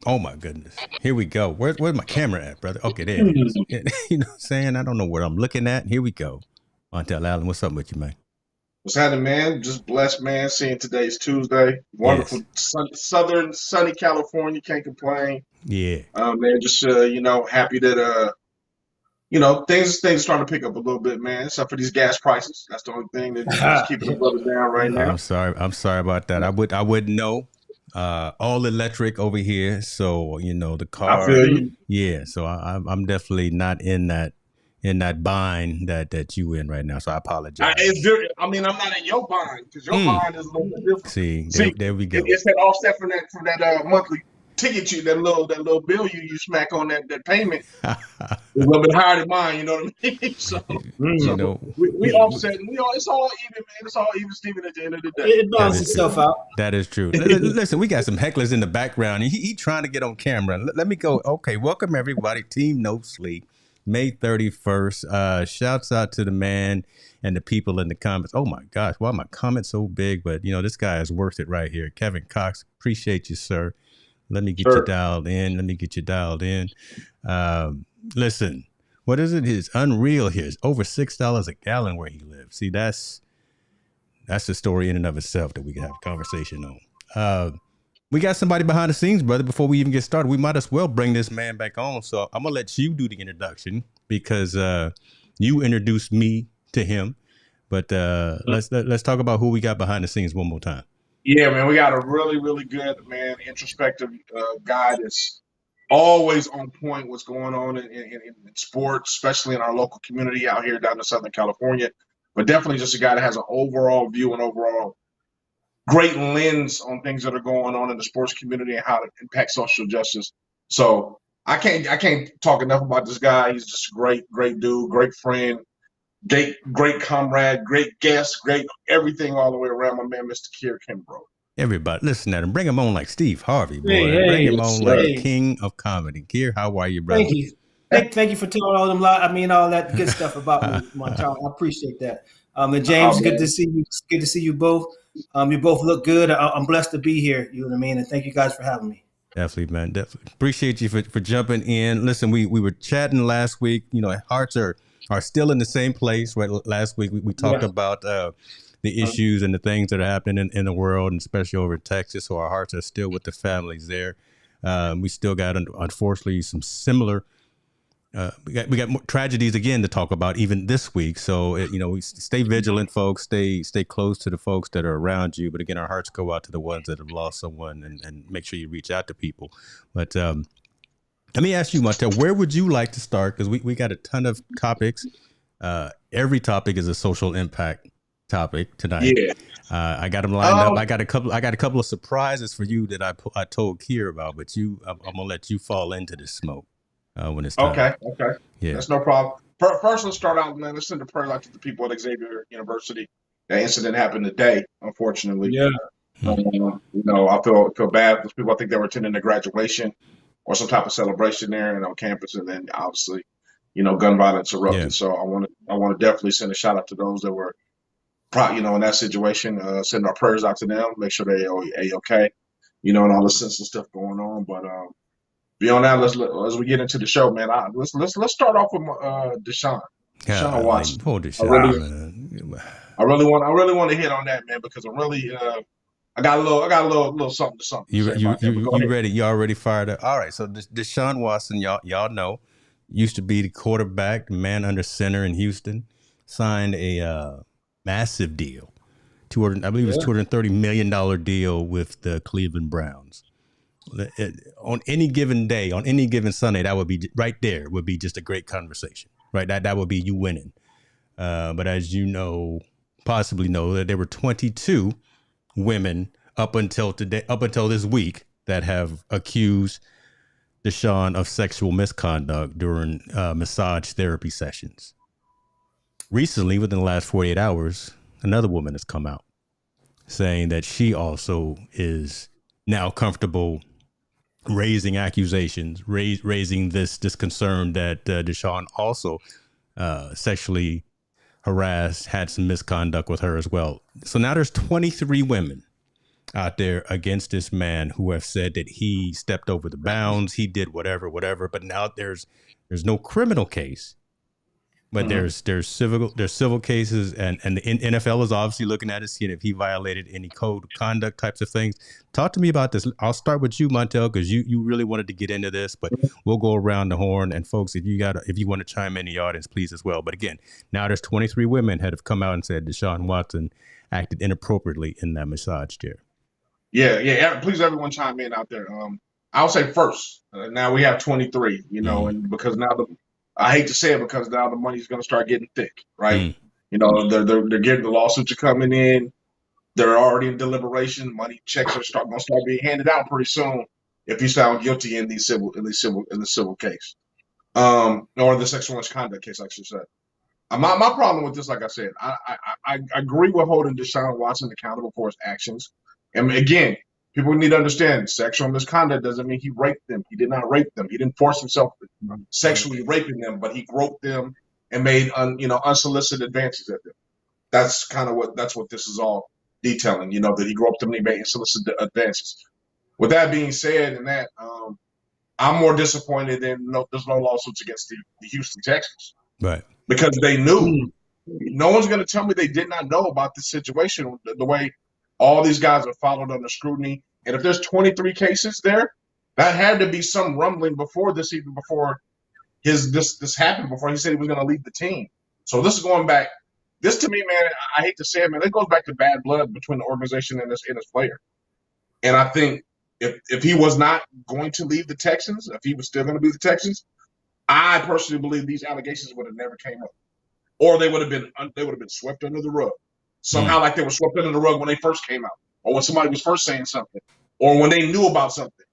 Oh my goodness. Here we go. Where's my camera at, brother? Okay, there it is. You know what I'm saying? I don't know what I'm looking at. Here we go. Montel Allen, what's up with you, man? What's happening, man? Just blessed, man. Seeing today's Tuesday. Yes. Wonderful southern sunny California. Can't complain. Yeah. Man, just happy that things starting to pick up a little bit, man. Except for these gas prices. That's the only thing that's keeping the brother down right now. I'm sorry. I'm sorry about that. I wouldn't know. All electric over here, so the I car. feel you. Yeah, so I'm definitely not in that bind that you in right now. So I apologize. I mean, I'm not in your bind because your Mm. bind is a little bit different. See, See, there we go. it's that offset from that monthly ticket that little bill you smack on that payment. A little bit higher than mine, you know what I mean? So, you so know, we offset, and it's all even, man. It's all even, Steven. At the end of the day, It that balances is true. itself out. That is true. Listen, we got some hecklers in the background. He trying to get on camera. Let me go. Okay, welcome everybody. Team No Sleep, May 31st. Shouts out to the man and the people in the comments. Oh my gosh, why are my comments so big? But this guy is worth it right here. Kevin Cox, appreciate you, sir. Let me get you sure. dialed in. Listen, what is it? It's unreal here. It's over $6 a gallon where he lives. See, that's a story in and of itself that we can have a conversation on. We got somebody behind the scenes, brother. Before we even get started, we might as well bring this man back on. So I'm gonna let you do the introduction because you introduced me to him. But let's talk about who we got behind the scenes one more time. Yeah, man, we got a really, really good man, introspective guy that's always on point. What's going on in sports, especially in our local community out here down in Southern California. But definitely just a guy that has an overall view and overall great lens on things that are going on in the sports community and how it impacts social justice. So I can't talk enough about this guy. He's just a great dude, great friend, great comrade, great guest, great everything all the way around. My man, Mr. Kier Kimbrough. Everybody, listen at him. Bring him on like Steve Harvey, Hey, boy. Bring hey, him Yes, on like sir. the hey! king of comedy. Kier, how are you, brother? Thank you, thank you for telling all them. All that good stuff about me, Montel. I appreciate that. And Oh James, good to man, see you. Good to see you both. You both look good. I'm blessed to be here. You know what I mean. And thank you guys for having me. Definitely, man. Definitely appreciate you for jumping in. Listen, we were chatting last week. Hearts are still in the same place. Right, last week we talked Yeah. about the issues and the things that are happening in the world, and especially over in Texas. So our hearts are still with the families there. We still got, unfortunately, some similar. We got more tragedies again to talk about even this week. So we stay vigilant, folks. Stay close to the folks that are around you. But again, our hearts go out to the ones that have lost someone, and make sure you reach out to people. But let me ask you, Montel, where would you like to start? Because we got a ton of topics. Every topic is a social impact topic tonight. yeah. I got them lined up. I got a couple of surprises for you that I told Kier about, but I'm gonna let you fall into the smoke when it's time. Okay. Yeah. That's no problem. First, let's start out, man. Let's send a prayer out to the people at Xavier University. That incident happened today, unfortunately. Yeah. Hmm. I feel bad for those people. I think they were attending a graduation or some type of celebration there and on campus, and then obviously, gun violence Yeah. erupted. So I want to definitely send a shout out to those that were, in that situation. Send our prayers out to them. Make sure they are okay. And all the senseless stuff going on. But beyond that, as we get into the show, man. Let's start off with Deshaun Golly, Watson. hold the I shot, really, man. I really want to hit on that, man, because I got a little something to You say you about that. But you go you ahead. ready? You already fired up. All right. So Deshaun Watson, y'all know, used to be the quarterback, the man under center in Houston, signed a massive deal, 200. I believe it's Yeah. $230 million deal with the Cleveland Browns. On any given day, on any given Sunday, that would be right there. Would be just a great conversation, right? That would be you winning. But as you know, possibly know that there were 22 women up until today, up until this week, that have accused Deshaun of sexual misconduct during massage therapy sessions. Recently, within the last 48 hours, another woman has come out saying that she also is now comfortable raising accusations, raising this concern that Deshaun also sexually harassed, had some misconduct with her as well. So now there's 23 women out there against this man who have said that he stepped over the bounds, he did whatever, but now there's no criminal case, but there's civil cases, and the NFL is obviously looking at it, seeing if he violated any code of conduct types of things. Talk to me about this. I'll start with you, Montel, because you really wanted to get into this, but we'll go around the horn. And folks, if you want to chime in the audience, please as well. But again, now there's 23 women that have come out and said Desean Watson acted inappropriately in that massage chair. Yeah. Please, everyone, chime in out there. I'll say first. Now we have 23. And because now I hate to say it, because now the money's going to start getting thick, right? They're getting, the lawsuits are coming in. They're already in deliberation. Money checks are going to start being handed out pretty soon if he's found guilty in the civil case, or the sexual misconduct case, I should say. My problem with this, like I said, I agree with holding Desean Watson accountable for his actions. And again, people need to understand, sexual misconduct doesn't mean he raped them. He did not rape them. He didn't force himself sexually raping them, but he groped them and made unsolicited advances at them. That's what this is all detailing. That he groped them and he made unsolicited advances. With that being said, and that I'm more disappointed than there's no lawsuits against the Houston Texans, right? Because they knew. No one's going to tell me they did not know about this situation. The way all these guys are followed under scrutiny. And if there's 23 cases there, that had to be some rumbling before this, even before this happened, before he said he was going to leave the team. So this is going back. This, to me, man, I hate to say it, man, it goes back to bad blood between the organization and his player. And I think if he was not going to leave the Texans, if he was still going to be the Texans, I personally believe these allegations would have never came up, or they would have been swept under the rug. Somehow, like they were swept under the rug when they first came out, or when somebody was first saying something, or when they knew about something.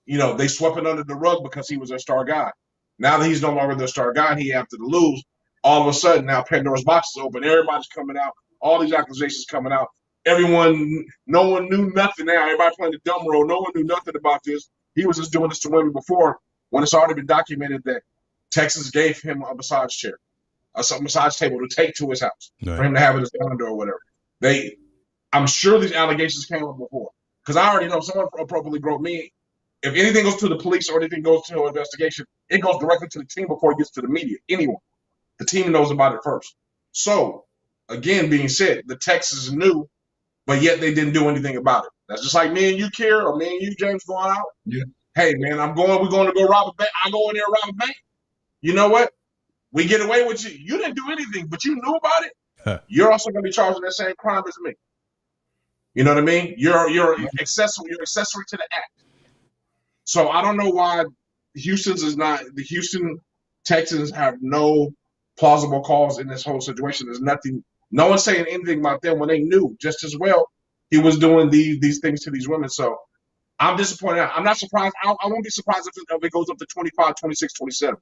They swept it under the rug because he was their star guy. Now that he's no longer their star guy and he after to lose, all of a sudden now Pandora's box is open. Everybody's coming out. All these accusations coming out. No one knew nothing now. Everybody playing the dumb role. No one knew nothing about this. He was just doing this to women before, when it's already been documented that Texas gave him a massage chair, a massage table to take to his house, right, for him to have in his condo or whatever. I'm sure these allegations came up before, because I already know if someone appropriately groped me, if anything goes to the police or anything goes to an investigation, it goes directly to the team before it gets to the media. Anyone. The team knows about it first. So, again, being said, the Texans knew, but yet they didn't do anything about it. That's just like me and you, Kier, or me and you, James, going out. Yeah. Hey, man, we're going to go rob a bank. I go in there and rob a bank. You know what? We get away with you. You didn't do anything, but you knew about it. Huh. You're also going to be charged with that same crime as me. You know what I mean? You're accessory to the act. So I don't know why the Houston Texans have no plausible cause in this whole situation. There's nothing. No one's saying anything about them when they knew just as well he was doing these things to these women. So I'm disappointed. I'm not surprised. I won't be surprised if it goes up to 25, 26, 27.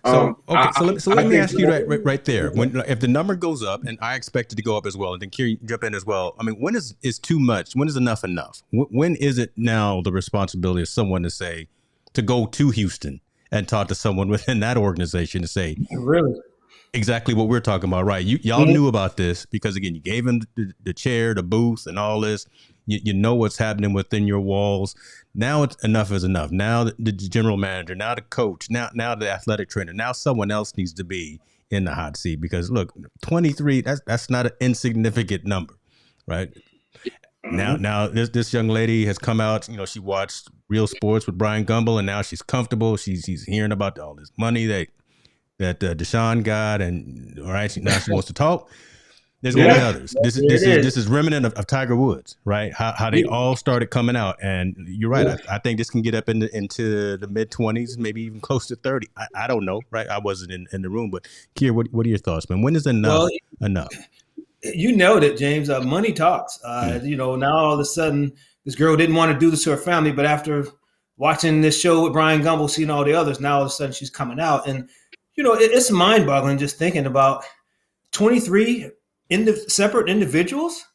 So let me ask you right there. If the number goes up, and I expect it to go up as well, and then Kiri jump in as well. I mean, when is too much? When is enough? When is it now the responsibility of someone to go to Houston and talk to someone within that organization to say, really, exactly what we're talking about, right? Y'all knew about this because, again, you gave him the chair, the booth, and all this. You know what's happening within your walls. Now it's enough is enough. Now the general manager, now the coach, now the athletic trainer, now someone else needs to be in the hot seat, because look, 23, that's not an insignificant number, right? Now this young lady has come out, she watched Real Sports with Brian Gumbel, and now she's comfortable. She's hearing about all this money that Deshawn got, and all right, now she wants to talk. There's going to be others. This is remnant of Tiger Woods, right? How they all started coming out, and you're right. I think this can get up into the mid-20s, maybe even close to 30. I don't know, right? I wasn't in the room, but Kier, what are your thoughts, man? When is enough enough? You know that, James. Money talks. Now all of a sudden, this girl didn't want to do this to her family, but after watching this show with Brian Gumbel, seeing all the others, now all of a sudden she's coming out, and it's mind-boggling just thinking about 23 separate individuals.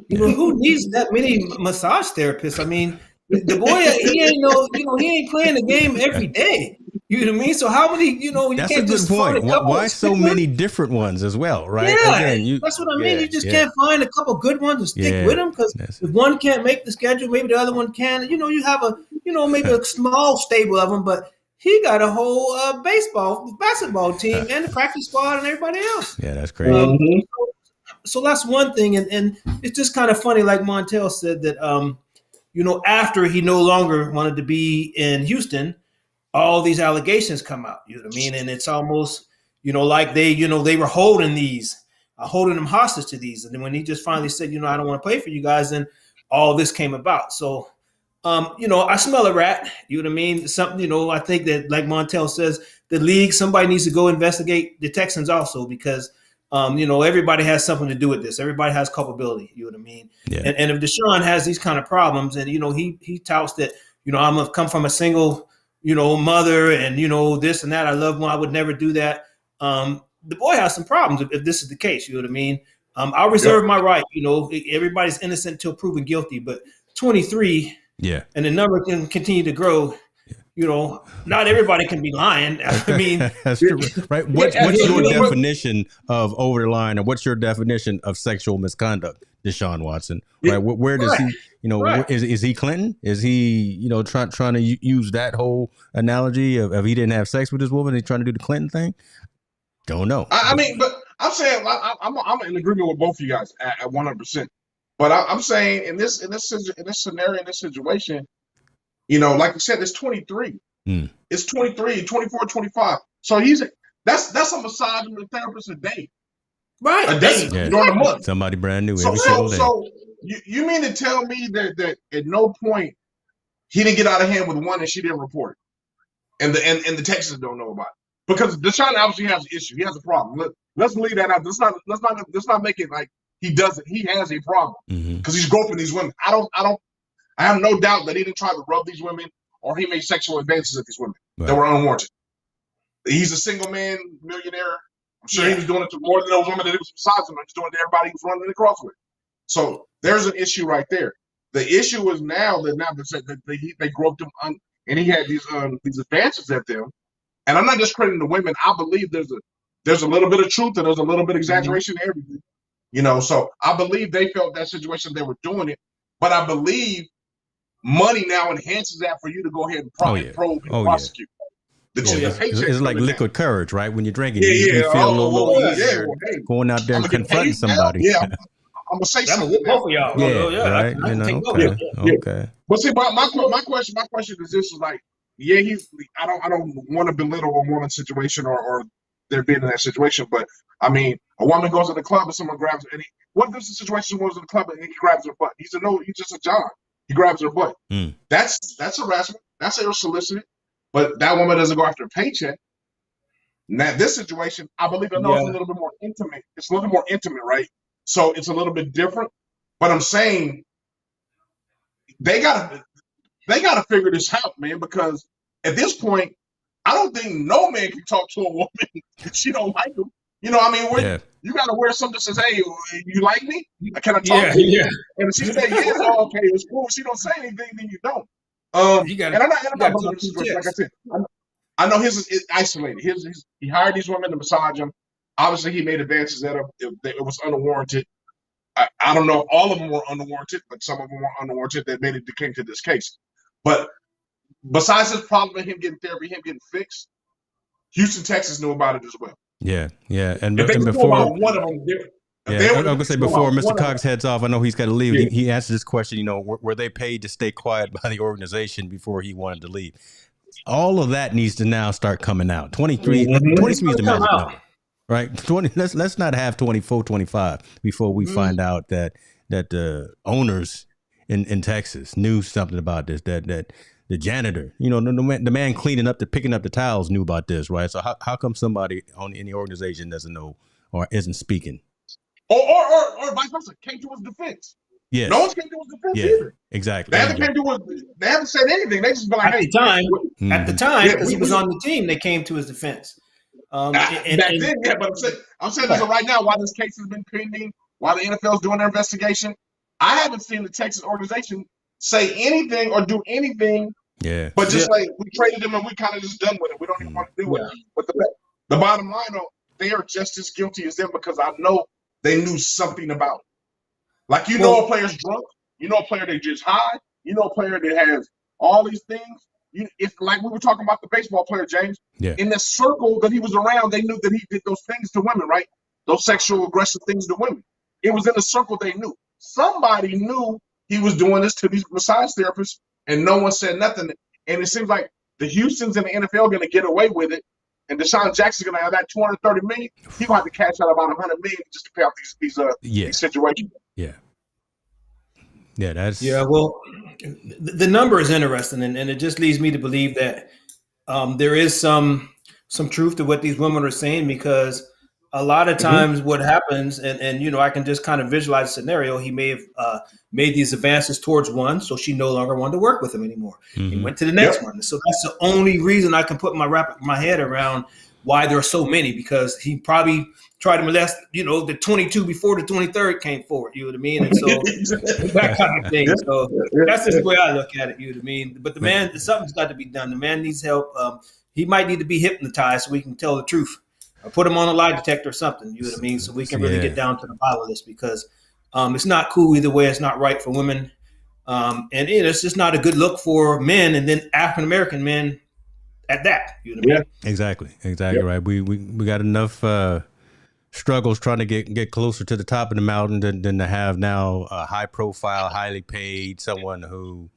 Who needs that many massage therapists? I mean, the boy, he ain't playing the game every day. You know what I mean? So how many, you That's can't a good just find a point. couple. Why so many different ones as well, right? Yeah, Again, that's what I mean. You just can't find a couple good ones and stick with them, because if one can't make the schedule, maybe the other one can. You have maybe a small stable of them, but he got a whole basketball team and the practice squad and everybody else. Yeah, that's crazy. So that's one thing, and it's just kind of funny, like Montel said, that after he no longer wanted to be in Houston, all these allegations come out. You know what I mean? And it's almost like they were holding them hostage to these. And then when he just finally said, I don't want to play for you guys, then all this came about. So I smell a rat. You know what I mean? Something, I think that, like Montel says, the league, somebody needs to go investigate the Texans also, because everybody has something to do with this. Everybody has culpability. You know what I mean? Yeah. And if Deshawn has these kind of problems, and he touts that I'm gonna come from a single mother, and this and that, I love one, I would never do that. The boy has some problems if this is the case. You know what I mean? I'll reserve my right. Everybody's innocent until proven guilty, but 23. Yeah. And the number can continue to grow. Not everybody can be lying. I mean, that's true, right? What's your definition of over the line, or what's your definition of sexual misconduct, Desean Watson? Right? Where does he? Is he Clinton? Is he trying to use that whole analogy of he didn't have sex with his woman? He's trying to do the Clinton thing. Don't know. I mean, but I'm saying I'm in agreement with both of you guys at 100%. But I'm saying in this scenario, in this situation, like you said, it's 23. It's 23, 24, 25. So that's a massage therapist a day. Right. A day during the month. Somebody brand new every single day. So you mean to tell me that at no point he didn't get out of hand with one and she didn't report it? And the Texans don't know about it. Because Deshawn obviously has an issue. He has a problem. Let's leave that out. Let's not make it like he doesn't. He has a problem because he's groping these women. I have no doubt that he didn't try to rub these women or he made sexual advances at these women that were unwarranted. He's a single man millionaire. I'm sure he was doing it to more than those women that he was besides him. He's doing it to everybody he was running across with. So there's an issue right there. The issue is now that they groped him and he had these advances at them. And I'm not discrediting the women. I believe there's a little bit of truth and there's a little bit of exaggeration in everything. So I believe they felt that situation, they were doing it. But I believe money now enhances that for you to go ahead and probe and prosecute. It's like liquid courage, right? When you're drinking, you feel a little easier going out there and confronting somebody. Yeah, I'm gonna say something. I'm gonna both of y'all. Yeah, right. Okay. But see, my question is this: is like, I don't want to belittle a woman's situation or they're being in that situation, but I mean, a woman goes to the club and someone grabs her, and what if this situation goes to the club and he grabs her butt? He's just a John. He grabs her butt. That's harassment. That's unsolicited. But that woman doesn't go after a paycheck. Now, this situation, I believe it's a little bit more intimate. It's a little bit more intimate, right? So it's a little bit different. But I'm saying they gotta figure this out, man, because at this point, I don't think no man can talk to a woman if she don't like him. You got to wear something that says, "Hey, you like me? Can I talk to you?" Yeah. And if she say yes, okay, it's cool. If she don't say anything, then you don't. I'm not going to situation. Like I said, I know his is isolated. He hired these women to massage him. Obviously, he made advances at them. It was unwarranted. I don't know if all of them were unwarranted, but some of them were unwarranted that came to this case. But besides this problem of him getting therapy, him getting fixed, Houston, Texas knew about it as well. Yeah. And before one of them did. I'm gonna say before Mr. Cox heads off, I know he's got to leave. He answered this question. Were they paid to stay quiet by the organization before he wanted to leave? All of that needs to now start coming out. 23 is the magic number, right? 20. Let's not have 24, 25 before we find out that the owners in Texas knew something about this. That the janitor, the man picking up the towels knew about this, right? So how come somebody in the organization doesn't know or isn't speaking? Or vice versa, came to his defense. Yes. No one's came to his defense either. Exactly. They haven't said anything. They just been like, at the time, because he was on the team, they came to his defense. But I'm saying this right now, while this case has been pending, while the NFL is doing their investigation, I haven't seen the Texas organization say anything or do anything Yeah. But just like we traded him and we kind of just done with it. We don't even want to do it. But the bottom line, though, they are just as guilty as them because I know they knew something about it. Like, a player's drunk. You know a player that just high. You know a player that has all these things. It's like we were talking about the baseball player, James. Yeah. In the circle that he was around, they knew that he did those things to women, right? Those sexual aggressive things to women. It was in the circle they knew. Somebody knew he was doing this to these massage therapists, and no one said nothing. And it seems like the Houstons and the NFL are going to get away with it, and Deshaun Jackson's going to have that $230 million. He's going to have to cash out about $100 million just to pay off these situations. Yeah. Yeah, that's well, the number is interesting, and it just leads me to believe that there is some truth to what these women are saying, because a lot of times what happens, and I can just kind of visualize the scenario. He may have made these advances towards one, so she no longer wanted to work with him anymore. He went to the next one. So that's the only reason I can put my head around why there are so many, because he probably tried to molest, the 22 before the 23rd came forward, you know what I mean? And so that kind of thing. So that's just the way I look at it, you know what I mean? But the man, something's got to be done. The man needs help. He might need to be hypnotized so we can tell the truth. Or put him on a lie detector or something, you know what I mean? So we can really get down to the bottom of this, because it's not cool either way. It's not right for women. And it's just not a good look for men, and then African-American men at that, you know what I mean? Exactly right. We got enough struggles trying to get closer to the top of the mountain than to have now a high profile, highly paid someone who.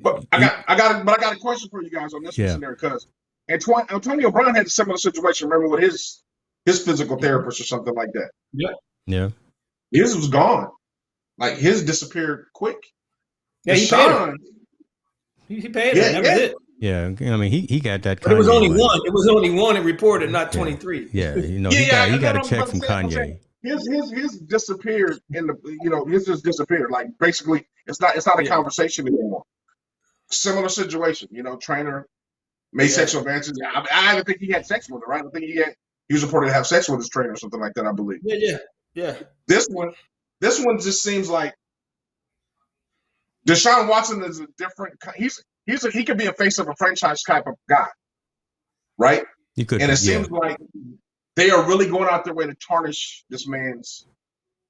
But I got a question for you guys on this one, because Antonio Brown had a similar situation. Remember, with his physical therapist or something like that. Yeah. His was gone. Like, his disappeared quick. Yeah, he paid him. He paid him. That was it. Yeah, I mean, he got that. But it was only one. It was only one it reported, not 23. Yeah, he got a check from Kanye. His disappeared in the. His just disappeared. Like, basically, it's not a conversation anymore. Similar situation. Trainer made sexual advances. I don't think he had sex with her, right? I think he was reported to have sex with his trainer or something like that, I believe. Yeah. This one just seems like Desean Watson is a different. He could be a face of a franchise type of guy, right? He could, and it seems like they are really going out their way to tarnish this man's,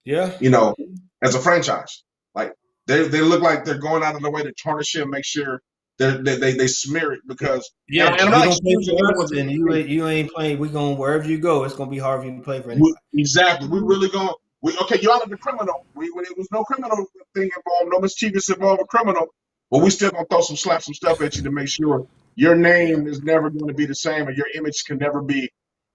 as a franchise. Like, they look like they're going out of their way to tarnish him, make sure they smear it, because and I'm not excusing you ain't playing. We going wherever you go, it's gonna be hard for you to play for anybody. Exactly. We really going. You out of the criminal. When it was no criminal thing involved, no mischievous involved a criminal, but we still gonna slap some stuff at you to make sure your name is never going to be the same, or your image can never be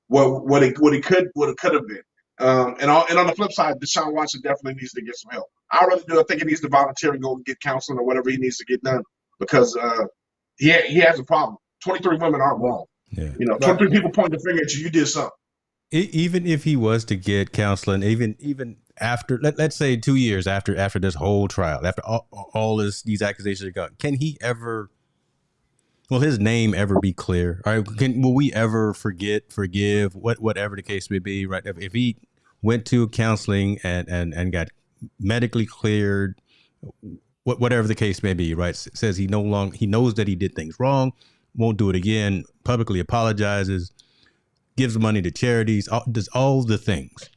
what it could have been. And on the flip side, Desean Watson definitely needs to get some help. I really do. I think he needs to volunteer and go and get counseling or whatever he needs to get done, because he has a problem. 23 women aren't wrong. Yeah. 23 people point the finger at you. You did something. Even if he was to get counseling, even after, let's say 2 years after this whole trial, after all these accusations are gone, can he ever? Will his name ever be clear? All right, will we ever forgive, whatever the case may be? Right, if he went to counseling and got medically cleared, whatever the case may be, right? Says he knows that he did things wrong, won't do it again, publicly apologizes, gives money to charities, does all the things.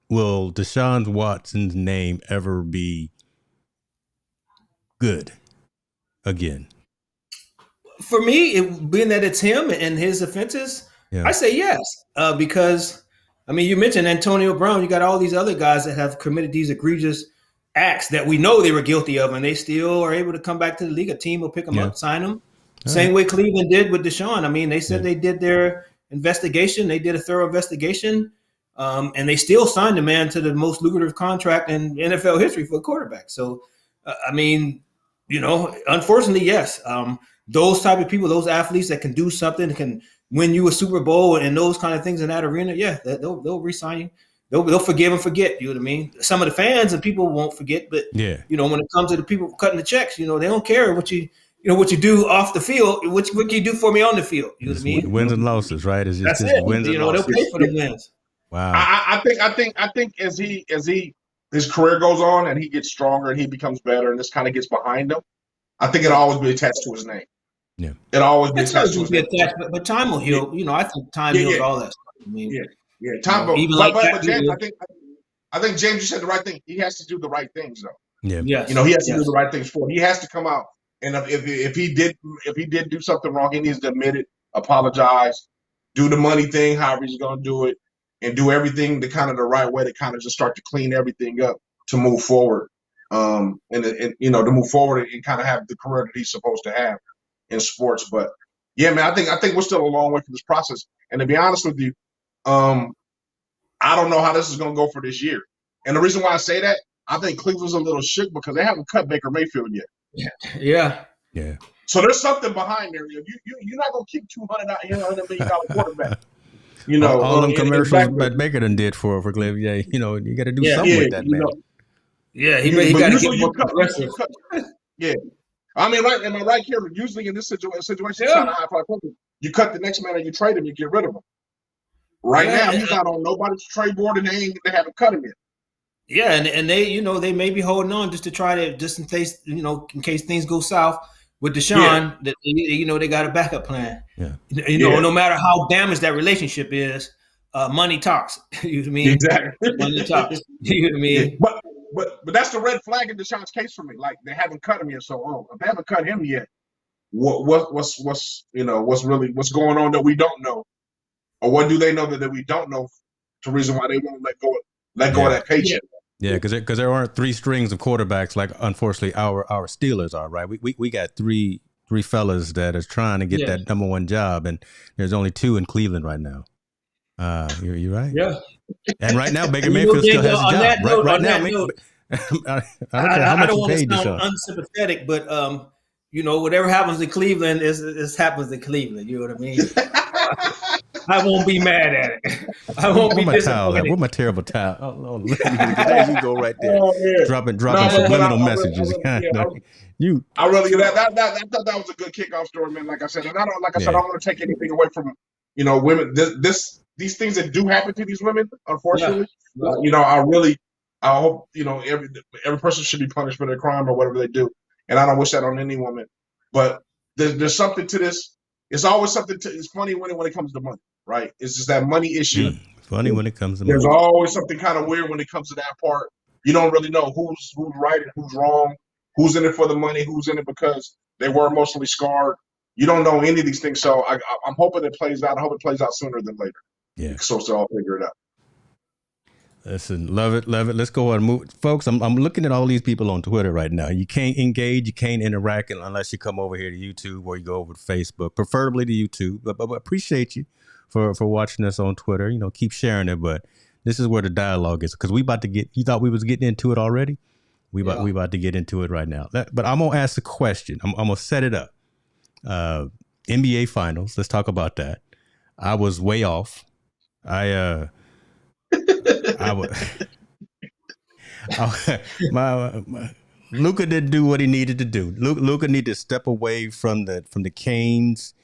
Will Desean Watson's name ever be good again? For me, being that it's him and his offenses, I say yes, because you mentioned Antonio Brown. You got all these other guys that have committed these egregious acts that we know they were guilty of, and they still are able to come back to the league. A team will pick them up, sign them. Same way Cleveland did with Deshawn. They said they did their investigation. They did a thorough investigation, and they still signed the man to the most lucrative contract in NFL history for a quarterback. So, unfortunately, yes. Those type of people, those athletes that can do something, can win you a Super Bowl and those kind of things in that arena, they'll re-sign you. They'll forgive and forget. You know what I mean? Some of the fans and people won't forget, but when it comes to the people cutting the checks, they don't care what you do off the field. What you do for me on the field? You know what I mean? Wins and losses, right? It's just wins and losses. They'll pay for the wins. Wow. I think as his career goes on and he gets stronger and he becomes better and this kind of gets behind him, I think it'll always be attached to his name. Yeah. It'll always be That's always attached to going his to be attached, but time will heal. You know, I think time heals all that stuff. I mean, Time, even like but James, I think James, you said the right thing. He has to do the right things, though. Yeah. yes, He has to do the right things for. He has to come out, and if he did do something wrong, he needs to admit it, apologize, do the money thing, however he's going to do it, and do everything the right way to kind of just start to clean everything up to move forward. And to move forward and kind of have the career that he's supposed to have in sports. But yeah, man, I think we're still a long way from this process. And to be honest with you, I don't know how this is going to go for this year. And the reason why I say that, I think Cleveland's a little shook because they haven't cut Baker Mayfield yet. Yeah. So there's something behind there. You're not going to keep $200 million quarterback. All them commercials that Baker done did for Cleveland. Yeah, you got to do something with that, man. He got to get more aggressive. Yeah. I mean, right? Am I right here? Usually in this situation, you cut the next man and you trade him, you get rid of him. Right now, he's not on nobody's trade board, and they haven't cut him yet. Yeah, and they may be holding on just to try to in case things go south with Deshawn. That they got a backup plan. Yeah, no matter how damaged that relationship is, money talks. You know what I mean? Exactly. Money talks. You know what I mean? But that's the red flag in Deshaun's case for me. Like they haven't cut him yet, so if they haven't cut him yet, what's going on that we don't know? Or what do they know that we don't know? The reason why they won't let go of that paycheck. Yeah, because there aren't three strings of quarterbacks like unfortunately our Steelers are, right? We got three fellas that are trying to get that number one job, and there's only two in Cleveland right now. You're right. Yeah. And right now Baker Mayfield still has a job. Right now, I don't want to sound unsympathetic, but whatever happens in Cleveland is happens in Cleveland. You know what I mean? I won't be mad at it. I won't be disappointed. Where's my terrible towel? Oh, there you go, right there. Dropping subliminal messages. I really I thought that was a good kickoff story, man. Like I said, and I don't want to take anything away from women. These things that do happen to these women, unfortunately. I hope every person should be punished for their crime or whatever they do, and I don't wish that on any woman. But there's something to this. It's always something. It's funny when it comes to money, right? It's just that money issue. Funny when it comes to money. There's always something kind of weird when it comes to that part. You don't really know who's right and who's wrong, who's in it for the money, who's in it because they were emotionally scarred. You don't know any of these things. So I'm hoping it plays out. I hope it plays out sooner than later. Yeah. So I'll figure it out. Listen, love it. Let's go and move, folks. I'm looking at all these people on Twitter right now. You can't engage, you can't interact unless you come over here to YouTube or you go over to Facebook, preferably to YouTube. But appreciate you for watching us on Twitter. Keep sharing it. But this is where the dialogue is because we about to get. You thought we was getting into it already? We about to get into it right now. But I'm gonna ask a question. I'm gonna set it up. NBA Finals. Let's talk about that. I was way off. Luka didn't do what he needed to do. Luka needed to step away from the Canes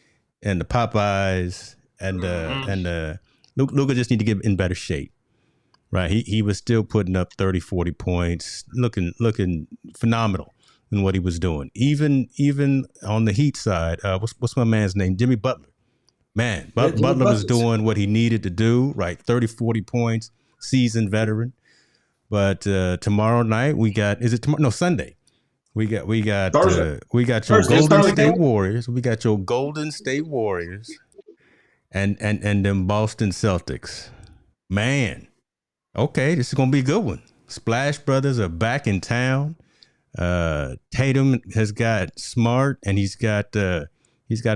and the Popeyes and Luka just need to get in better shape. Right. He was still putting up 30, 40 points, looking phenomenal in what he was doing. Even on the Heat side, what's my man's name? Jimmy Butler. Man, Butler was doing what he needed to do, right? 30, 40 points, seasoned veteran. But tomorrow night we got, is it tomorrow? No, Sunday. We got your Golden State Warriors. We got your Golden State Warriors and them Boston Celtics. Man, okay, this is gonna be a good one. Splash Brothers are back in town. Tatum has got Smart, and he's got a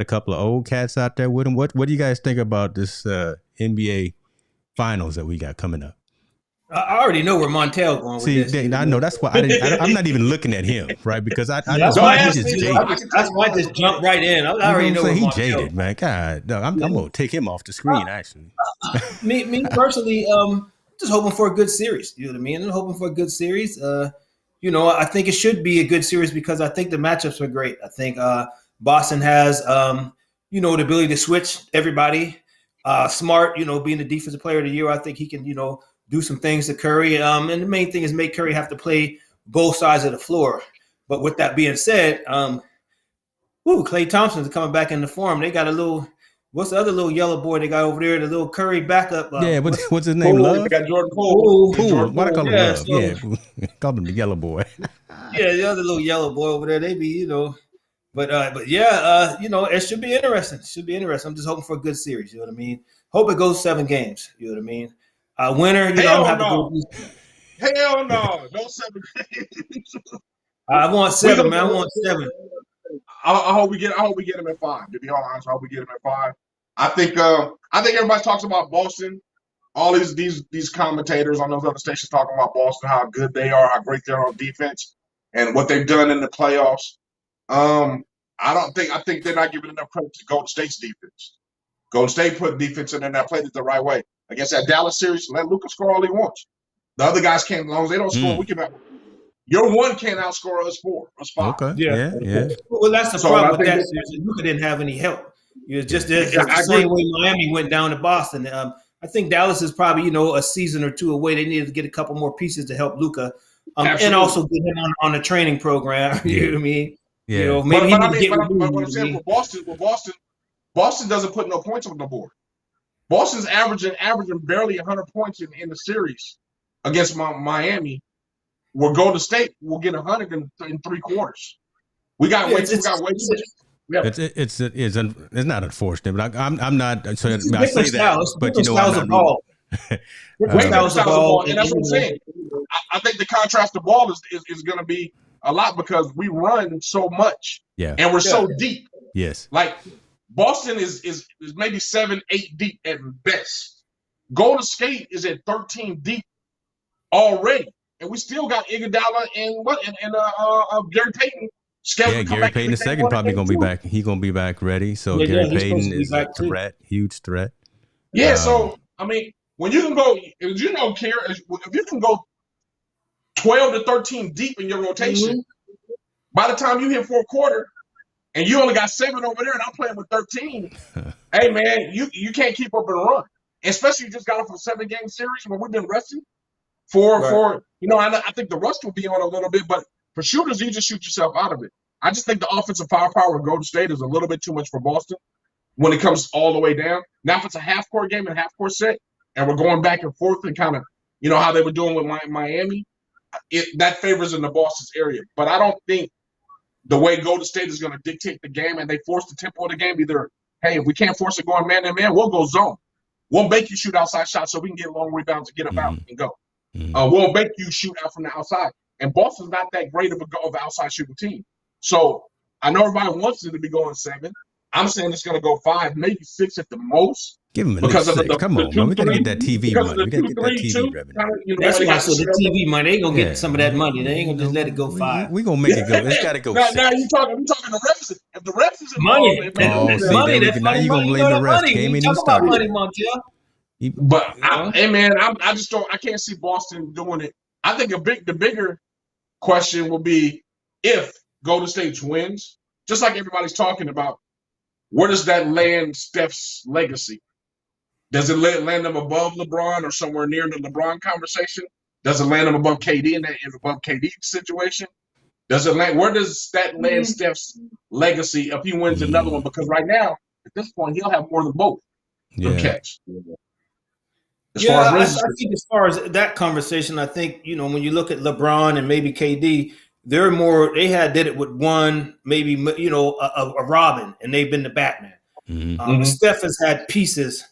couple of old cats out there with him. What do you guys think about this NBA Finals that we got coming up? I already know where Montel going with this. See, I know that's why I'm not even looking at him, right? Because I know that's why I just jumped right in. I already know where he Montel jaded, man. God, no, I'm gonna take him off the screen. Actually, me personally, just hoping for a good series. You know what I mean? I'm hoping for a good series. I think it should be a good series because I think the matchups are great. I think Boston has, the ability to switch everybody. Smart, being the defensive player of the year, I think he can, do some things to Curry. And the main thing is make Curry have to play both sides of the floor. But with that being said, Klay Thompson's coming back in the form. They got a little. What's the other little yellow boy they got over there? The little Curry backup. Yeah, what's his name? Love. They got Jordan Poole. Poole. Why do I call him Love? So, yeah, called him the yellow boy. Yeah, the other little yellow boy over there. They be, but yeah, it should be interesting. It should be interesting. I'm just hoping for a good series. You know what I mean? Hope it goes 7 games. You know what I mean? Winner, I'm gonna have to go. Hell no, no 7 games. I want 7, man. I want 7. I hope we get him at 5. To be honest, I hope we get him at 5. I think everybody talks about Boston. All these commentators on those other stations talking about Boston, how good they are, how great they are on defense, and what they've done in the playoffs. I think they're not giving enough credit to Golden State's defense. Golden State put defense in there and played it the right way. Against that Dallas series, let Luka score all he wants. The other guys can't, as long as they don't score, we can have. Your 1 can't outscore us 4, us 5. Okay. Yeah. Well, that's the problem with that series. Luka didn't have any help. It's just the same way Miami went down to Boston. I think Dallas is probably, a season or 2 away. They needed to get a couple more pieces to help Luka, and also get him on a training program. You know what I mean? Yeah. Maybe but what I'm saying with Boston doesn't put no points on the board. Boston's averaging barely 100 points in the series against Miami. Where Golden State will get 100 in 3 quarters. We got way too much. Yeah. It's not unfortunate, but I'm not. So I say that, styles, but I'm not. Styles of ball, and that's what I'm saying. I think the contrast of ball is going to be a lot because we run so much, and we're so deep. Yes, like Boston is maybe 7, 8 deep at best. Golden State is at 13 deep already. And we still got Iguodala and Gary Payton scheduled to come Gary back. Payton II probably going to be back. He's going to be back ready. So Gary Payton is a threat, huge threat. Yeah, so, I mean, when you can go, if you can go 12 to 13 deep in your rotation, by the time you hit 4th quarter and you only got 7 over there and I'm playing with 13, hey, man, you can't keep up and run. Especially you just got off a 7-game series where we've been resting. I think the rust will be on a little bit, but for shooters, you just shoot yourself out of it. I just think the offensive firepower of Golden State is a little bit too much for Boston when it comes all the way down. Now, if it's a half-court game and half-court set, and we're going back and forth and kind of, how they were doing with Miami, that favors in the Boston's area. But I don't think the way Golden State is going to dictate the game and they force the tempo of the game, either, hey, if we can't force it going man-to-man, we'll go zone. We'll make you shoot outside shots so we can get long rebounds and get them out and go. We'll make you shoot out from the outside. And Boston's not that great of an outside shooting team. So I know everybody wants it to be going 7. I'm saying it's going to go 5, maybe 6 at the most. Give them at least 6. Come on, man. We got to get that TV money. We got to get that TV revenue. That's why I said the TV money. They going to get some of that money. They ain't going to just let it go 5. We going to make it go. It's got to go 6. Now you talking the refs. If the refs is money. Now you going to blame the refs. Game ain't even started. Money, Montiel. But hey man, I just don't. I can't see Boston doing it. I think the bigger question will be if Golden State wins, just like everybody's talking about. Where does that land Steph's legacy? Does it land him above LeBron or somewhere near the LeBron conversation? Does it land him above KD in above KD situation? Does it land? Where does that land Steph's legacy if he wins another one? Because right now, at this point, he'll have more than both. Catch. I think as far as that conversation, I think, when you look at LeBron and maybe KD, did it with one, maybe, a Robin, and they've been the Batman. Steph has had pieces,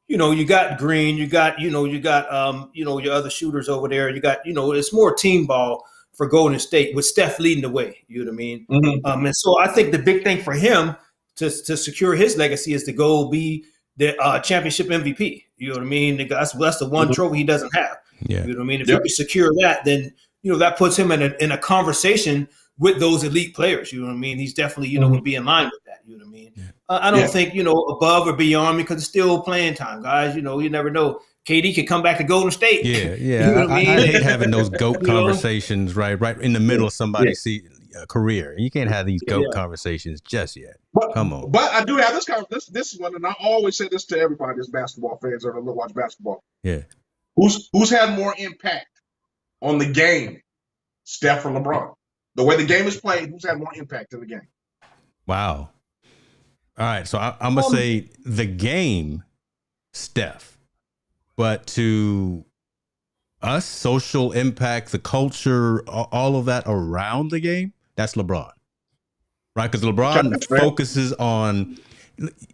you got Green, you got your other shooters over there. You got, it's more team ball for Golden State with Steph leading the way. You know what I mean? And so I think the big thing for him to secure his legacy is to go be the championship MVP. You know what I mean? That's the one trophy he doesn't have. Yeah. You know what I mean? If you can secure that, then that puts him in a conversation with those elite players. You know what I mean? He's definitely would be in line with that. You know what I mean? I don't think above or beyond because it's still playing time, guys. You never know. KD could come back to Golden State. Yeah. You know I hate having those GOAT conversations right in the middle of somebody's career. You can't have these GOAT conversations just yet. Come on. But I do have this one, and I always say this to everybody that's basketball fans or that watch basketball. Yeah. Who's had more impact on the game, Steph or LeBron? The way the game is played, who's had more impact in the game? Wow. All right. So I'm going to say the game, Steph. But to us, social impact, the culture, all of that around the game, that's LeBron. Right? Because LeBron focuses on,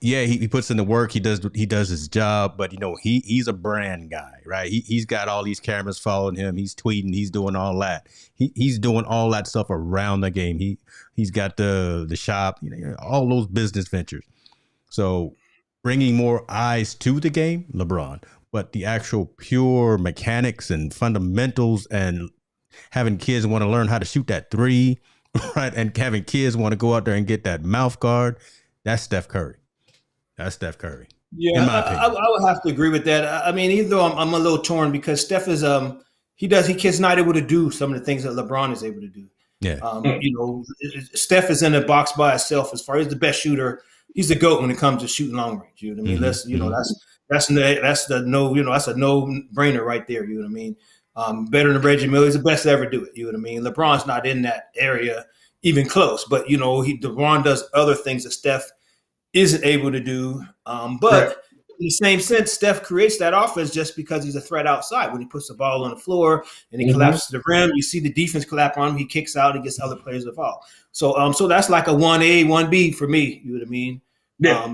yeah, he puts in the work, he does his job, but he's a brand guy, right? He's got all these cameras following him, he's tweeting, he's doing all that. He's doing all that stuff around the game. He's got the shop, all those business ventures. So bringing more eyes to the game, LeBron, but the actual pure mechanics and fundamentals and having kids want to learn how to shoot that three, right? And having kids want to go out there and get that mouth guard. That's Steph Curry. Yeah, I would have to agree with that. I mean, even though I'm a little torn because Steph is he's not able to do some of the things that LeBron is able to do. Yeah. Steph is in a box by itself as far as the best shooter. He's the GOAT when it comes to shooting long range. You know what I mean? That's a no-brainer right there. You know what I mean? Better than Reggie Miller. He's the best to ever do it. You know what I mean? LeBron's not in that area even close, but LeBron does other things that Steph isn't able to do. But in the same sense, Steph creates that offense just because he's a threat outside. When he puts the ball on the floor and he collapses to the rim, you see the defense clap on him. He kicks out and gets other players to foul. So that's like a 1A, 1B for me. You know what I mean? I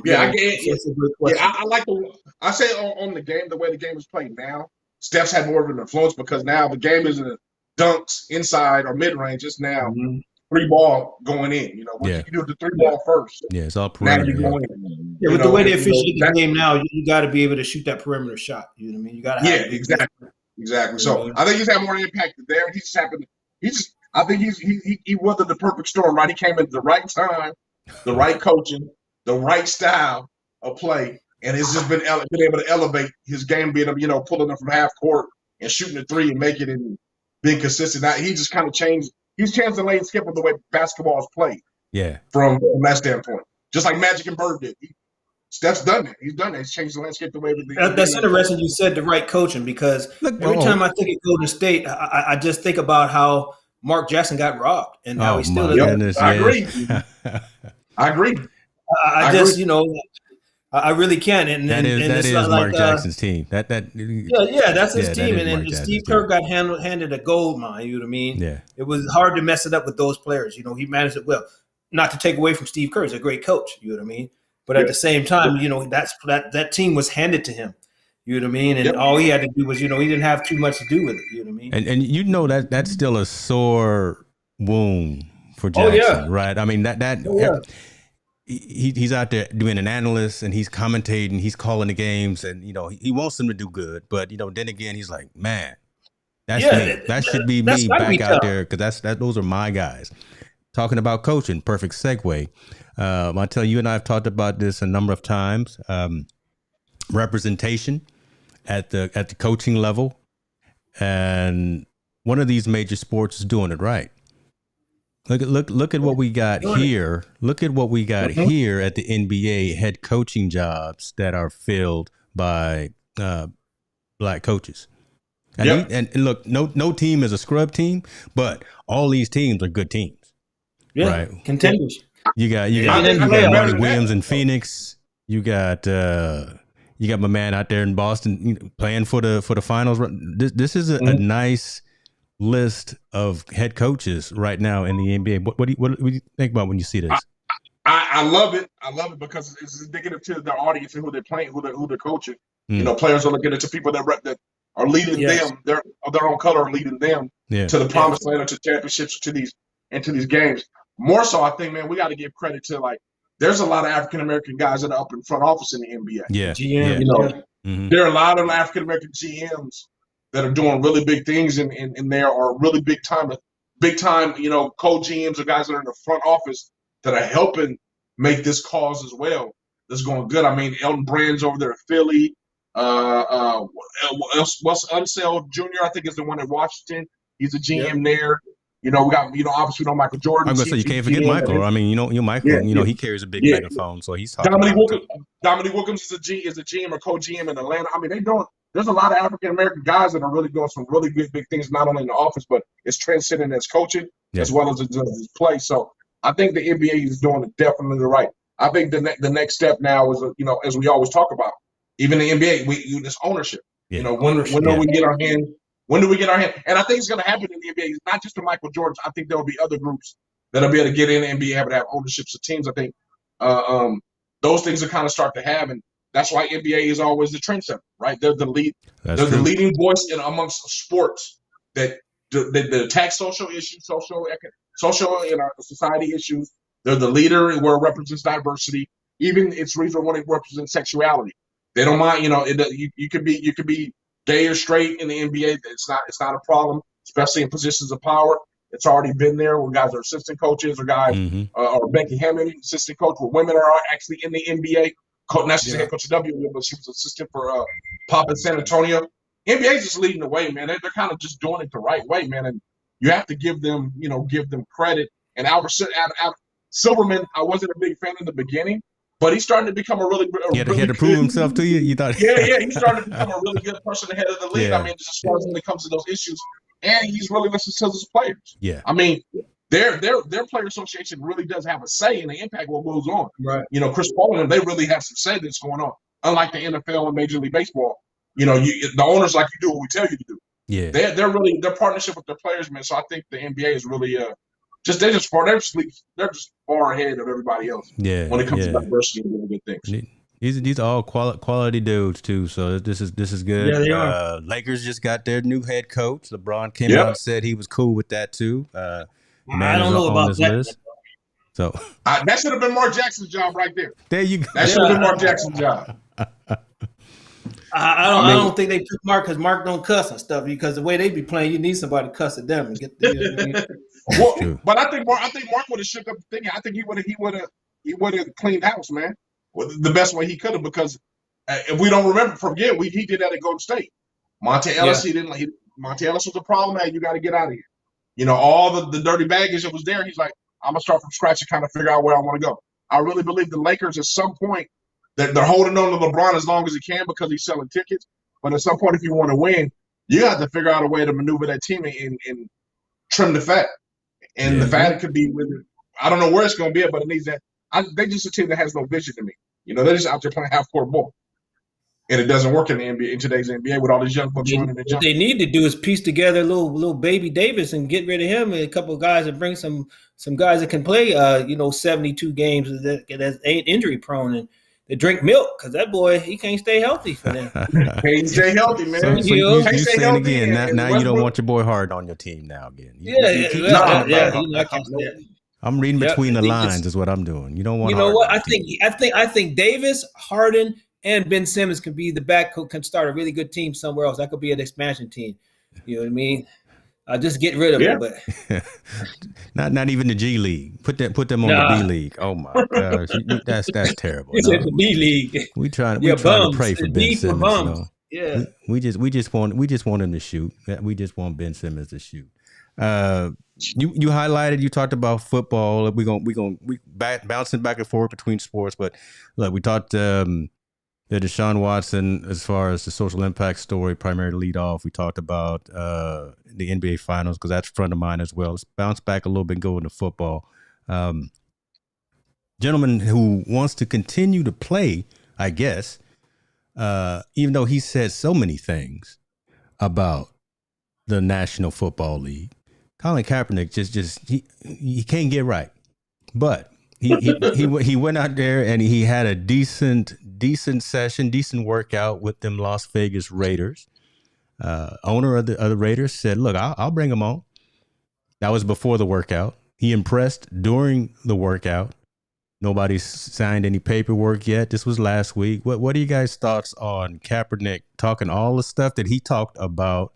like I say on the game, the way the game is played now, Steph's had more of an influence because now the game isn't dunks inside or mid range. It's now three ball going in. You do the three ball first. Yeah, it's all perimeter. Now you go in. With the way they officiate the game now, you got to be able to shoot that perimeter shot. You know what I mean? You got to have exactly. So I think he's had more impact there. I think he weathered the perfect storm. Right, he came at the right time, the right coaching, the right style of play, and it's just been able to elevate his game, being pulling them from half court and shooting a three and make it and being consistent. Now, he just kind of changed. He's changed the landscape of the way basketball is played. Yeah, from that standpoint, just like Magic and Bird did. Steph's done that. He's done that. He's changed the landscape the way that's interesting. You said the right coaching because every time I think of Golden State, I just think about how Mark Jackson got robbed and how he still is. I agree. I agree. I really can. And that is Mark Jackson's team. That's his team. And Steve Kerr got handed a gold mine. You know what I mean? Yeah. It was hard to mess it up with those players. He managed it well. Not to take away from Steve Kerr, he's a great coach. You know what I mean? But at the same time, that team was handed to him. You know what I mean? And all he had to do was, he didn't have too much to do with it. You know what I mean? And that's still a sore wound for Jackson, right? I mean he's out there doing an analyst and he's commentating, he's calling the games, and he wants them to do good, but then again he's like, man, that's me. That should be me back out there because those are my guys. Talking about coaching, perfect segue. I tell you and I have talked about this a number of times. Representation at the coaching level, and one of these major sports is doing it right. Look at what we got here. Look at what we got here at the NBA head coaching jobs that are filled by black coaches. And look, no team is a scrub team, but all these teams are good teams. Yeah, right? Contenders. You got Marty Williams in Phoenix. You got my man out there in Boston playing for the finals. This is a nice list of head coaches right now in the NBA. What do you think about when you see this? I love it. I love it because it's indicative to their audience and who they're playing, who they're coaching. Players are looking at people that are leading them, their own color are leading them to the promised land or to championships, to these games. More so, I think, man, we got to give credit to there's a lot of African American guys that are up in front office in the NBA. Yeah, GM. There are a lot of African American GMs that are doing really big things in there, or really big time, co-GMs or guys that are in the front office that are helping make this cause as well. That's going good. I mean, Elton Brand's over there at Philly. What's Unseld Jr. I think is the one in Washington. He's a GM there. We got, obviously, Michael Jordan. I'm gonna say you can't forget Michael. I mean, Michael. He carries a big megaphone, so he's talking. Dominique Wilkins is a GM or co-GM in Atlanta. I mean, there's a lot of African American guys that are really doing some really big things, not only in the office, but it's transcending as coaching as well as play. So I think the NBA is doing it definitely right. I think the next step now is, as we always talk about, even the NBA, this ownership. Yeah. When do we get our hand? When do we get our hand? And I think it's going to happen in the NBA. It's not just the Michael Jordans. I think there will be other groups that'll be able to get in the NBA, able to have ownerships of teams. I think those things are kind of start to have, and that's why NBA is always the trendsetter, right? They're the lead. They're the leading voice amongst sports that attack social issues, social in our society issues. They're the leader where it represents diversity. Even it's reason when it represents sexuality. They don't mind, you could be gay or straight in the NBA. It's not a problem, especially in positions of power. It's already been there where guys are assistant coaches or guys or Becky Hammond, assistant coach, where women are actually in the NBA. Not just the head coach of W, but she was assistant for Pop in San Antonio. NBA is just leading the way, man. They're kind of just doing it the right way, man. And you have to give them credit. And Albert Silverman, I wasn't a big fan in the beginning, but he's starting to become a really he had to prove himself to you. You thought? Yeah. He's starting to become a really good person ahead of the league. Yeah. I mean, just as far as when it comes to those issues, and he's really listening to his players. Yeah. I mean, their player association really does have a say in the impact of what goes on. Right. Chris Paul and them, they really have some say that's going on. Unlike the NFL and Major League Baseball, the owners like you do what we tell you to do. Yeah. They're really their partnership with their players, man. So I think the NBA is really they're just far ahead of everybody else. Yeah. When it comes to diversity and really good things. These are all quality dudes too. So this is good. Yeah, they are. Lakers just got their new head coach. LeBron came out and said he was cool with that too. I don't know about that. List. So that should have been Mark Jackson's job right there. There you go. That should have been Mark Jackson's job. I don't think they took Mark because Mark don't cuss and stuff. Because the way they be playing, you need somebody to cuss at them and get the. But I think Mark would have shook up the thing. I think he would have cleaned house, man, the best way he could have. Because if we don't forget, he did that at Golden State. Monte Ellis, Monte Ellis was a problem. Hey, you got to get out of here. All the dirty baggage that was there. He's like, I'm gonna start from scratch and kind of figure out where I want to go. I really believe the Lakers at some point they're holding on to LeBron as long as he can because he's selling tickets. But at some point, if you want to win, you have to figure out a way to maneuver that team and trim the fat. And the fat could be with it. I don't know where it's going to be, but it needs that. They just a team that has no vision to me. They're just out there playing half-court ball. And it doesn't work in the NBA, in today's NBA, with all these young folks running the jump. What they need to do is piece together little baby Davis and get rid of him and a couple of guys and bring some guys that can play 72 games that ain't injury prone and they drink milk because that boy he can't stay healthy for them. Can't stay healthy, man. So you saying again now you don't want your boy Hard on your team now again. I'm reading between the lines is what I'm doing. You don't want. You know what? I think Davis, Harden, and Ben Simmons can be the backcourt, can start a really good team somewhere else. That could be an expansion team. You know what I mean? Just get rid of it, but not even the G League. Put them on the B League. Oh my gosh, that's terrible. No. The B League. We trying to pray for Ben Simmons. Yeah, we just want him to shoot. We just want Ben Simmons to shoot. You highlighted. You talked about football. We bouncing back and forth between sports, but look, we talked. The Desean Watson, as far as the social impact story, primarily lead off. We talked about the NBA Finals because that's front of mind as well. Let's bounce back a little bit and go into football. Gentleman who wants to continue to play, I guess, even though he said so many things about the National Football League. Colin Kaepernick he can't get right, but he went out there and he had a decent session, decent workout with them Las Vegas Raiders. Owner of the Raiders said, "Look, I'll bring him on." That was before the workout. He impressed during the workout. Nobody's signed any paperwork yet. This was last week. What are you guys' thoughts on Kaepernick talking all the stuff that he talked about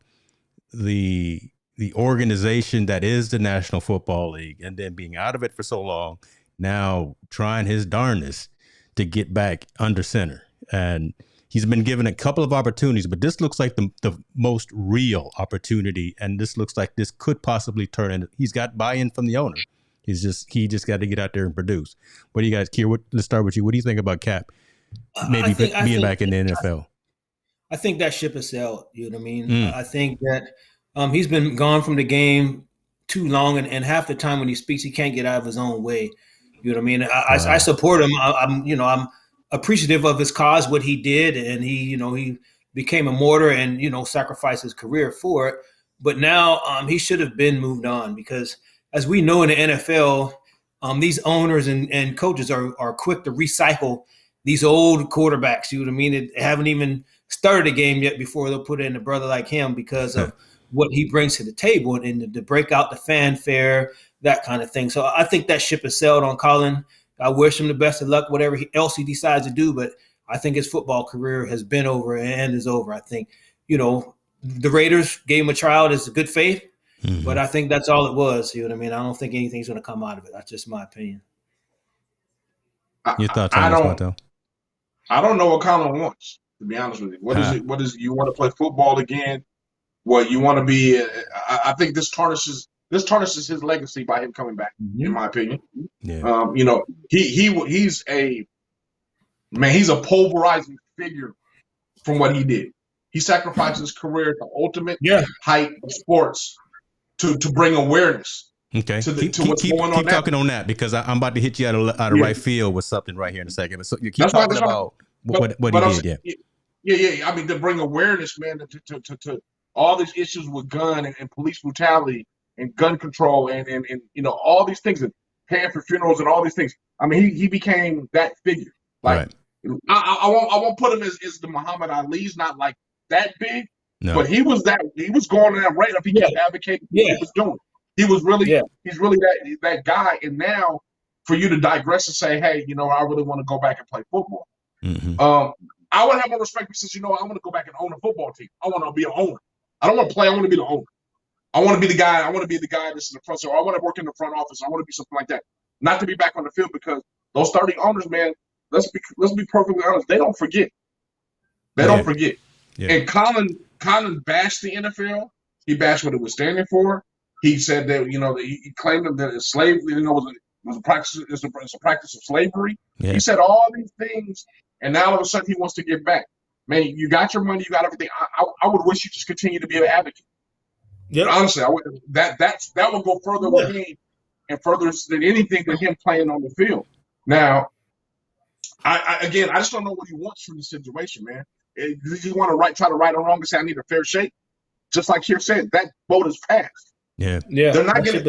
the organization that is the National Football League, and then being out of it for so long, now trying his darndest to get back under center? And he's been given a couple of opportunities, but this looks like the most real opportunity. And this looks like this could possibly turn into, he's got buy-in from the owner. He just got to get out there and produce. What do you guys, Kier? Let's start with you. What do you think about Cap maybe being back in the NFL? I think that ship has sailed. You know what I mean? I think that he's been gone from the game too long, and half the time when he speaks, he can't get out of his own way. You know what I mean? I support him. I'm appreciative of his cause, what he did, and he became a martyr and sacrificed his career for it. But now he should have been moved on, because as we know in the NFL, these owners and coaches are quick to recycle these old quarterbacks. You know what I mean? They haven't even started a game yet before they'll put in a brother like him because of what he brings to the table and to break out the fanfare, that kind of thing. So I think that ship has sailed on Colin. I wish him the best of luck, whatever else he decides to do. But I think his football career has been over and is over. I think, the Raiders gave him a trial as a good faith, but I think that's all it was. You know what I mean? I don't think anything's going to come out of it. That's just my opinion. Your thoughts on this, Montel? I don't know what Colin wants, to be honest with you. What is it? What is you want to play football again? What you want to be? I think this tarnishes his legacy by him coming back. In my opinion, he's a pulverizing figure from what he did. He sacrificed his career at the ultimate height of sports to bring awareness. Okay, to keep going on. Keep talking on that, because I'm about to hit you out of right field with something right here in a second. But so you keep talking about what he did. Yeah. I mean, to bring awareness, man, to all these issues with gun and police brutality and gun control and all these things, and paying for funerals and all these things. I mean, he became that figure. Like I won't put him as the Muhammad Ali's not like that big, but he was going in that right up. He kept advocating what he was doing. He was really, he's really that guy. And now, for you to digress and say, hey, I really want to go back and play football. I would have more respect because, I want to go back and own a football team. I want to be an owner. I don't want to play. I want to be the owner. I want to be the guy. I want to be the guy that's in the front. So I want to work in the front office. I want to be something like that. Not to be back on the field, because those 30 owners, man, let's be perfectly honest. They don't forget. They don't forget. Yeah. And Colin bashed the NFL. He bashed what it was standing for. He said that he claimed that slavery was a practice. It's a practice of slavery. Yeah. He said all these things, and now all of a sudden he wants to get back. Man, you got your money, you got everything. I would wish you just continue to be an advocate. Yeah, honestly, I would. That would go further with me, and further than anything than him playing on the field. Now, I just don't know what he wants from the situation, man. Does he want to try to right or wrong and say I need a fair shake? Just like here said, that boat is passed. Yeah. They're not getting.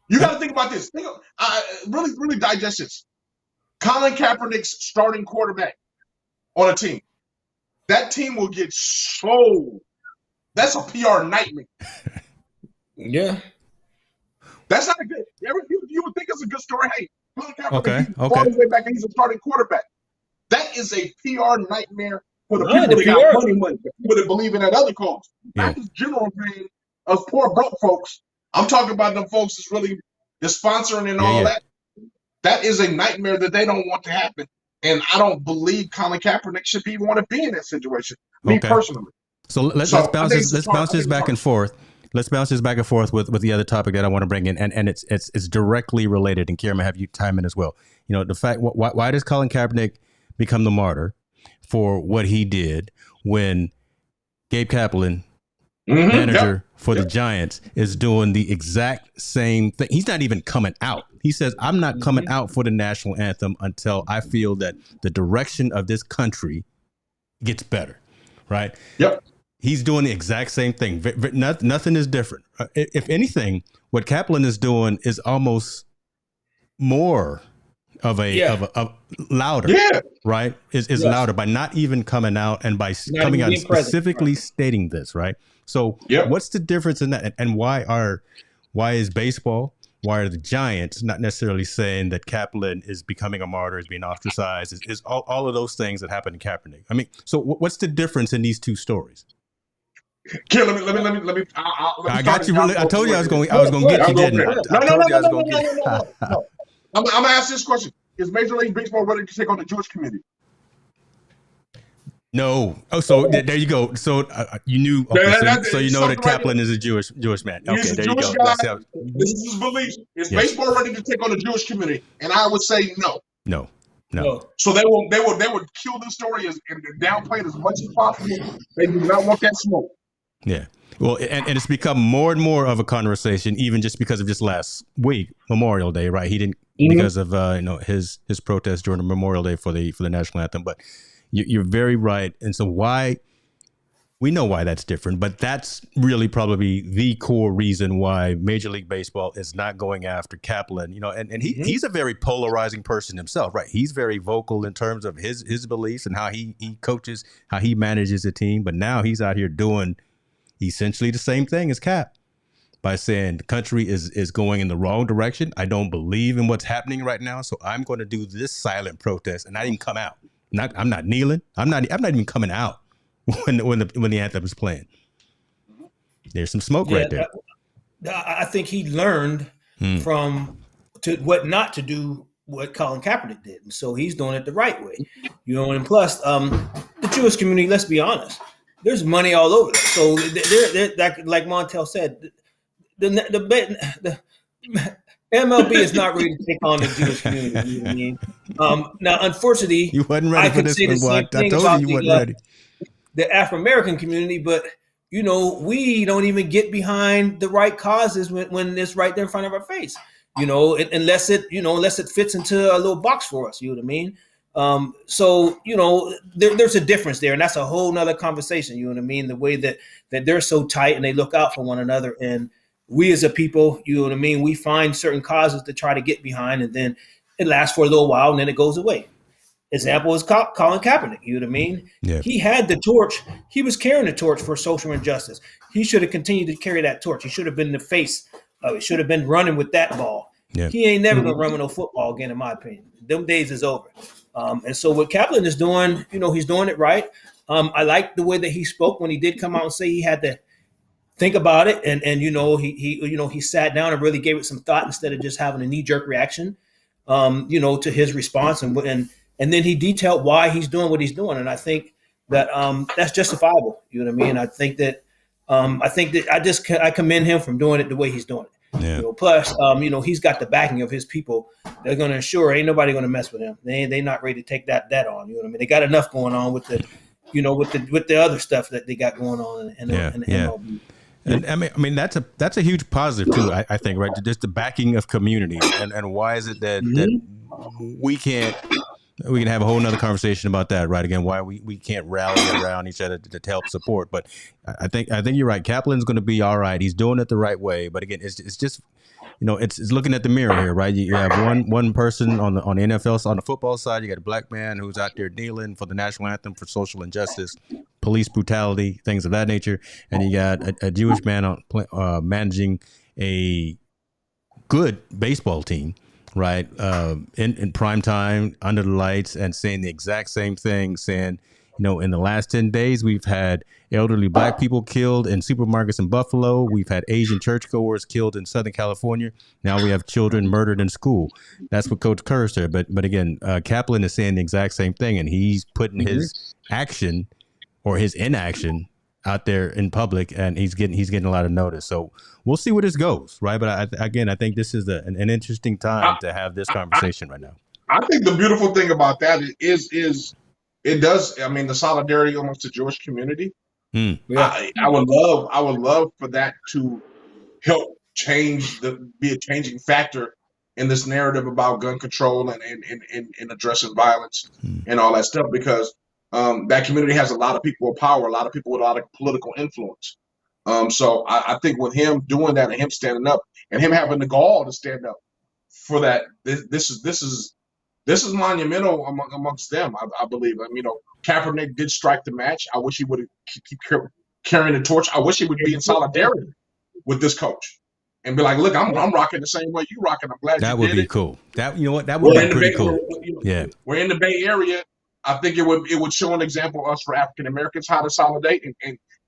You got to think about this. Really, really digest this. Colin Kaepernick's starting quarterback on a team. That team will get so. That's a PR nightmare. Yeah. That's not a good. You would think it's a good story. Hey, Colin Kaepernick, fought his way back and he's a starting quarterback. That is a PR nightmare for the people that got money, people that believe in that other cause. Not just general pain. Us poor broke folks. I'm talking about them folks that's really the sponsoring and all that. That is a nightmare that they don't want to happen. And I don't believe Colin Kaepernick should even want to be in that situation. Me personally. So let's bounce this back and forth. Let's bounce this back and forth with the other topic that I want to bring in, and it's directly related. And Kieran, I have you chime in as well. The fact why does Colin Kaepernick become the martyr for what he did when Gabe Kapler, manager for the Giants, is doing the exact same thing? He's not even coming out. He says, I'm not coming out for the national anthem until I feel that the direction of this country gets better. Right. Yep. He's doing the exact same thing. Nothing is different. If anything, what Kaplan is doing is almost more of a louder. Yeah. Right. Is louder by not even coming out and by coming out and specifically stating this. Right. So what's the difference in that? And why is baseball? Why are the Giants not necessarily saying that Kaplan is becoming a martyr, is being ostracized, is all of those things that happened to Kaepernick? I mean, so what's the difference in these two stories? Here, let me. I got you. Really, I told you I was going to get you, didn't I? No. I'm going to ask this question: is Major League Baseball ready to take on the Jewish community? No. Oh, so there you go. So you knew. Okay, so you know that Kaplan is a Jewish man. Okay, there you go. This is his belief. Is baseball ready to take on the Jewish community? And I would say no. No. So they would kill this story and downplay it as much as possible. They do not want that smoke. Yeah. Well, and it's become more and more of a conversation, even just because of just last week, Memorial Day, right? He didn't because of his protest during the Memorial Day for the national anthem. But you're very right, and so why we know why that's different, but that's really probably the core reason why Major League Baseball is not going after Kapler. And he's a very polarizing person himself, right? He's very vocal in terms of his beliefs and how he coaches, how he manages a team. But now he's out here doing essentially the same thing as Cap by saying the country is going in the wrong direction. I don't believe in what's happening right now, so I'm going to do this silent protest and not even come out. I'm not kneeling. I'm not even coming out when the anthem is playing. There's some smoke right there. I think he learned from what not to do what Colin Kaepernick did, and so he's doing it the right way. And plus, the Jewish community. Let's be honest. There's money all over. So they're like Montel said, the MLB is not ready to take on the Jewish community. You know what I mean? Now, unfortunately, you wasn't ready for this one. I told you wasn't ready. The Afro-American community, but we don't even get behind the right causes when it's right there in front of our face. Unless it fits into a little box for us. You know what I mean? So there's a difference there, and that's a whole nother conversation. You know what I mean? The way that they're so tight and they look out for one another, and we as a people, you know what I mean? We find certain causes to try to get behind, and then it lasts for a little while, and then it goes away. Example is Colin Kaepernick. You know what I mean? Yeah. He had the torch. He was carrying the torch for social injustice. He should have continued to carry that torch. He should have been the face of it. Should have been running with that ball. Yeah. He ain't never gonna run with no football again, in my opinion. Them days is over. And so what Kapler is doing, he's doing it right. I like the way that he spoke when he did come out and say he had to think about it, and he sat down and really gave it some thought instead of just having a knee-jerk reaction, to his response, and then he detailed why he's doing what he's doing, and I think that that's justifiable. You know what I mean? I think that I commend him from doing it the way he's doing it. Yeah. Plus, he's got the backing of his people. They're going to ensure ain't nobody going to mess with him. They not ready to take that on. You know what I mean? They got enough going on with the, with the other stuff that they got going on in the MLB. And I mean that's a huge positive too. I think, right? Just the backing of community, and why is it that we can have a whole nother conversation about that, right? Again, why we can't rally around each other to help support. But I think you're right. Kaplan's going to be all right. He's doing it the right way. But again, it's just it's looking at the mirror here, right? You have one person on the NFL on the football side. You got a black man who's out there kneeling for the national anthem for social injustice, police brutality, things of that nature, and you got a Jewish man managing a good baseball team. Right, in prime time, under the lights, and saying the exact same thing, saying, in the last 10 days, we've had elderly black people killed in supermarkets in Buffalo. We've had Asian churchgoers killed in Southern California. Now we have children murdered in school. That's what Coach Kerr said. But again, Kapler is saying the exact same thing, and he's putting his action or his inaction out there in public, and he's getting a lot of notice. So we'll see where this goes, right? But I think this is an interesting time to have this conversation right now. I think the beautiful thing about that is it does. I mean, the solidarity amongst the Jewish community. Yeah. I would love for that to help be a changing factor in this narrative about gun control and addressing violence and all that stuff, because that community has a lot of people with power, a lot of people with a lot of political influence. So I think with him doing that and him standing up and him having the gall to stand up for that, this is monumental amongst them. I believe. I mean, Kaepernick did strike the match. I wish he would keep carrying the torch. I wish he would be in solidarity with this coach and be like, "Look, I'm rocking the same way you rocking. I'm glad that you would did be it. Cool. That that would be pretty cool. Yeah, we're in the Bay Area. I think it would show an example of us for African Americans how to solidate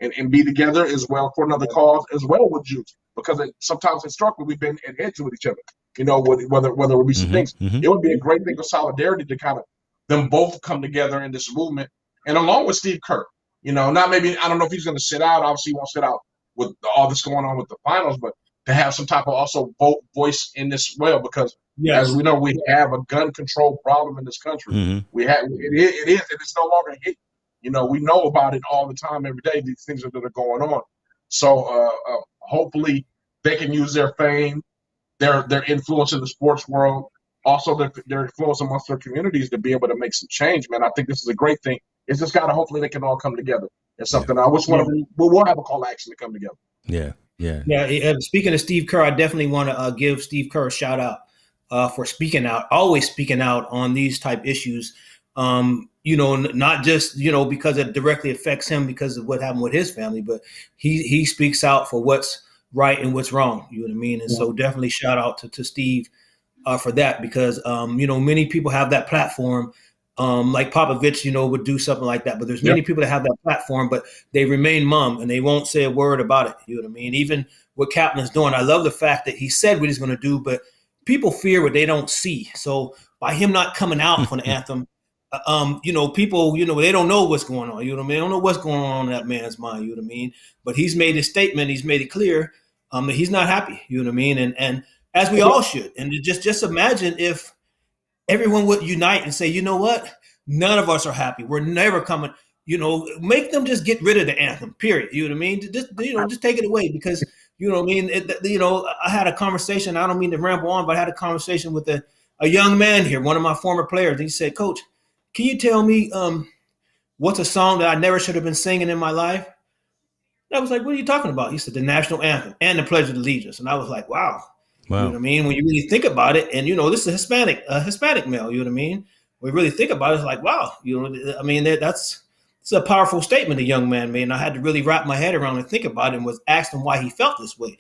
and be together as well for another cause as well with Jews, because sometimes historically we've been at heads with each other. Whether it would be some things, it would be a great thing of solidarity to kind of them both come together in this movement, and along with Steve Kerr. Not maybe, I don't know if he's going to sit out. Obviously, he won't sit out with all this going on with the finals, but to have some type of also voice in this as well, because as we know, we have a gun control problem in this country. We have it is, and it's no longer hidden. We know about it all the time, every day. These things that are going on. So hopefully they can use their fame, their influence in the sports world, also their influence amongst their communities to be able to make some change, man. I think this is a great thing. It's just got to hopefully they can all come together. It's something I wish one of them, we'll have a call to action to come together. Yeah. Speaking of Steve Kerr, I definitely want to give Steve Kerr a shout out for speaking out, always speaking out on these type issues. Not just, because it directly affects him because of what happened with his family, but he speaks out for what's right and what's wrong. You know what I mean? And so definitely shout out to Steve for that, because, many people have that platform. Like Popovich, would do something like that, but there's many people that have that platform, but they remain mum and they won't say a word about it. You know what I mean? Even what Kapler's doing, I love the fact that he said what he's going to do, but people fear what they don't see. So by him not coming out for the anthem, people, they don't know what's going on. You know what I mean? They don't know what's going on in that man's mind. You know what I mean? But he's made his statement. He's made it clear that he's not happy. You know what I mean? And as we all should. And just imagine if everyone would unite and say, you know what? None of us are happy. We're never coming. Make them just get rid of the anthem. Period. You know what I mean? Just take it away, because you know what I mean. I had a conversation. I don't mean to ramble on, but I had a conversation with a young man here, one of my former players. And he said, "Coach, can you tell me what's a song that I never should have been singing in my life?" And I was like, "What are you talking about?" He said, "The national anthem and the Pledge of Allegiance." And I was like, "Wow." You know what I mean? When you really think about it, and this is a Hispanic male, you know what I mean? When you really think about it, it's like, wow, it's a powerful statement a young man made. And I had to really wrap my head around and think about it, and was asked him why he felt this way.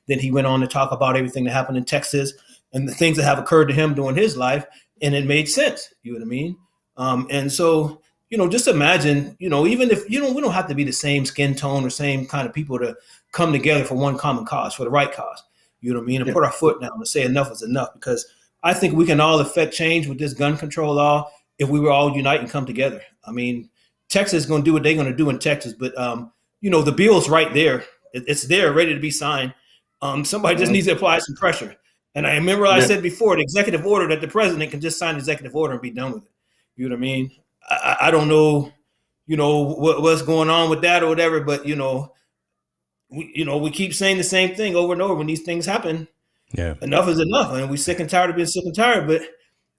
Then he went on to talk about everything that happened in Texas and the things that have occurred to him during his life, and it made sense. You know what I mean? And so, just imagine, even if we don't have to be the same skin tone or same kind of people to come together for one common cause, for the right cause. You know what I mean? And put our foot down and say enough is enough, because I think we can all affect change with this gun control law if we were all unite and come together. I mean, Texas is going to do what they're going to do in Texas, but the bill's right there. It's there, ready to be signed. Somebody just needs to apply some pressure. And I remember I said before, the executive order, that the president can just sign the executive order and be done with it. You know what I mean? I don't know, what's going on with that or whatever, but we keep saying the same thing over and over when these things happen. Yeah, enough is enough, and we're sick and tired of being sick and tired. But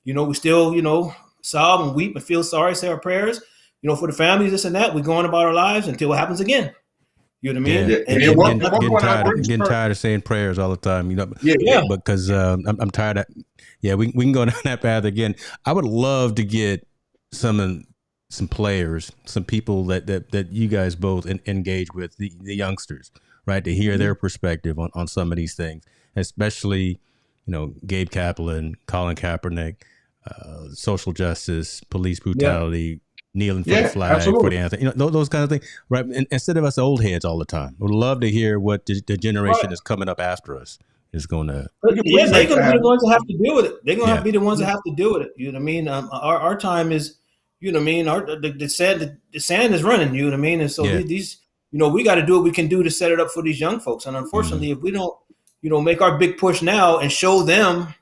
we still sob and weep and feel sorry, say our prayers, for the families, this and that. We're going about our lives until it happens again. You know what I mean? Getting tired of saying prayers all the time. Because I'm tired of. Yeah, we can go down that path again. I would love to get some players, some people that you guys both engage with, the youngsters, right, to hear their perspective on some of these things, especially, Gabe Kapler, Colin Kaepernick, social justice, police brutality, kneeling for the flag, for the anthem, those kind of things, right? And instead of us old heads all the time, we'd love to hear what the generation that's coming up after us is going to. Yeah, they're going to be the ones that have to deal with it. They're going to have to be the ones that have to deal with it. You know what I mean? Our time is. You know what I mean? The sand is running, you know what I mean? And so these, we got to do what we can do to set it up for these young folks. And unfortunately, if we don't, make our big push now and show them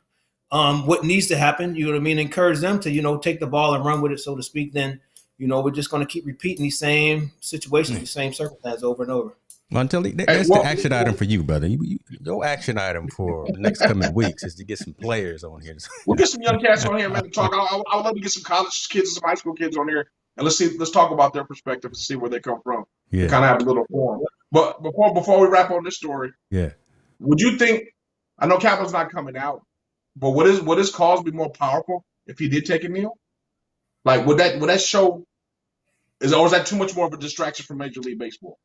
what needs to happen, you know what I mean? Encourage them to, take the ball and run with it, so to speak, then, we're just going to keep repeating these same situations, these same circumstances over and over. Well, that's the action item for you, brother. Your action item for the next coming weeks is to get some players on here. We'll get some young cats on here, man, to talk. I would love to get some college kids and some high school kids on here, and let's talk about their perspective and see where they come from. Yeah. Kind of have a little forum. But before we wrap on this story, would you think? I know Kapler's not coming out, but would his cause be more powerful if he did take a kneel? Like, would that show? Or is that too much more of a distraction for Major League Baseball?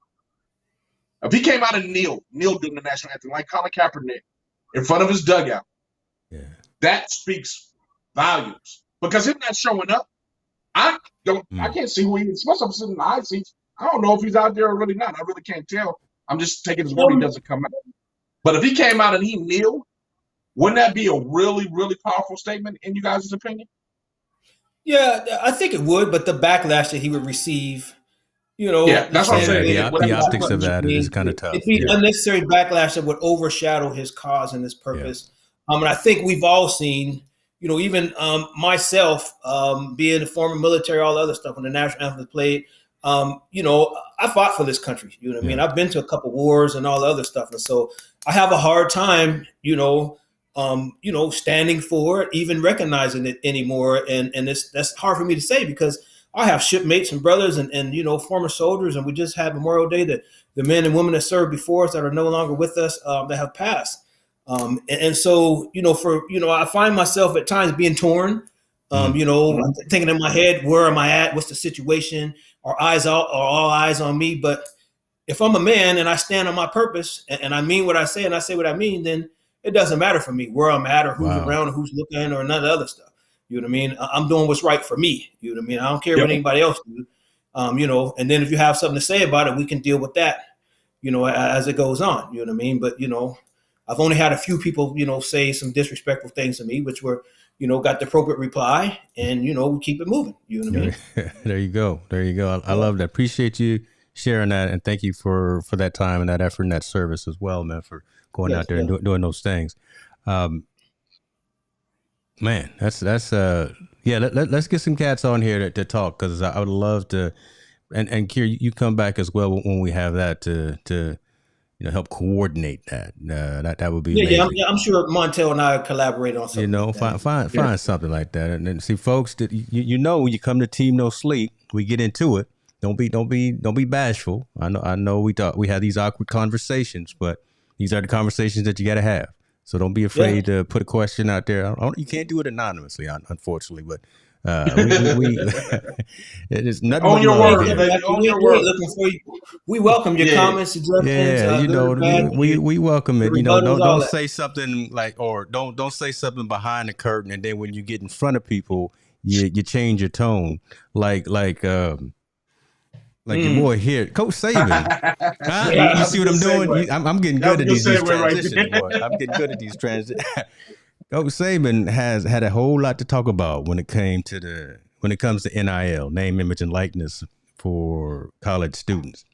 If he came out and kneel during the national anthem, like Colin Kaepernick, in front of his dugout, that speaks volumes. Because him not showing up, I can't see who he is. Especially if I'm sitting in the high seats. I don't know if he's out there or really not. I really can't tell. I'm just taking his word he doesn't come out. But if he came out and he kneeled, wouldn't that be a really, really powerful statement in you guys' opinion? Yeah, I think it would, but the backlash that he would receive, that's what I'm saying. The optics of that is kind of tough. It'd be unnecessary backlash that would overshadow his cause and his purpose. And I think we've all seen, even myself, being a former military, all the other stuff when the national anthem was played, I fought for this country. You know what I mean? I've been to a couple wars and all the other stuff, and so I have a hard time, standing for it, even recognizing it anymore. And that's hard for me to say because I have shipmates and brothers and former soldiers, and we just had Memorial Day that the men and women that served before us that are no longer with us that have passed. So I find myself at times being torn. Thinking in my head, where am I at? What's the situation? Are all eyes on me? But if I'm a man and I stand on my purpose and I mean what I say and I say what I mean, then it doesn't matter for me where I'm at or who's around or who's looking or none of the other stuff. You know what I mean? I'm doing what's right for me. You know what I mean? I don't care what anybody else do. And then if you have something to say about it, we can deal with that, as it goes on. You know what I mean? But, I've only had a few people, say some disrespectful things to me, which were, got the appropriate reply and, we keep it moving. You know what I mean? There you go. I love that. Appreciate you sharing that. And thank you for that time and that effort and that service as well, man, for going out there and doing those things. Man, let's get some cats on here to talk. Cause I would love to, and Kier, you come back as well when we have that to help coordinate that. That would be amazing. I'm sure Montel and I collaborate on something. Find something like that, and then see, folks, that when you come to Team No Sleep, we get into it. Don't be bashful. I know we have these awkward conversations, but these are the conversations that you got to have. So don't be afraid to put a question out there. You can't do it anonymously, unfortunately, but. It is nothing on your word, baby. On your word. Looking for you. We welcome your comments, suggestions. We welcome it. Don't say something or don't say something behind the curtain, and then when you get in front of people, you change your tone. Like your boy here, Coach Saban. You see what I'm doing? I'm getting good at these transitions. I'm getting good at these transitions. Coach Saban has had a whole lot to talk about when it comes to NIL, name, image, and likeness for college students.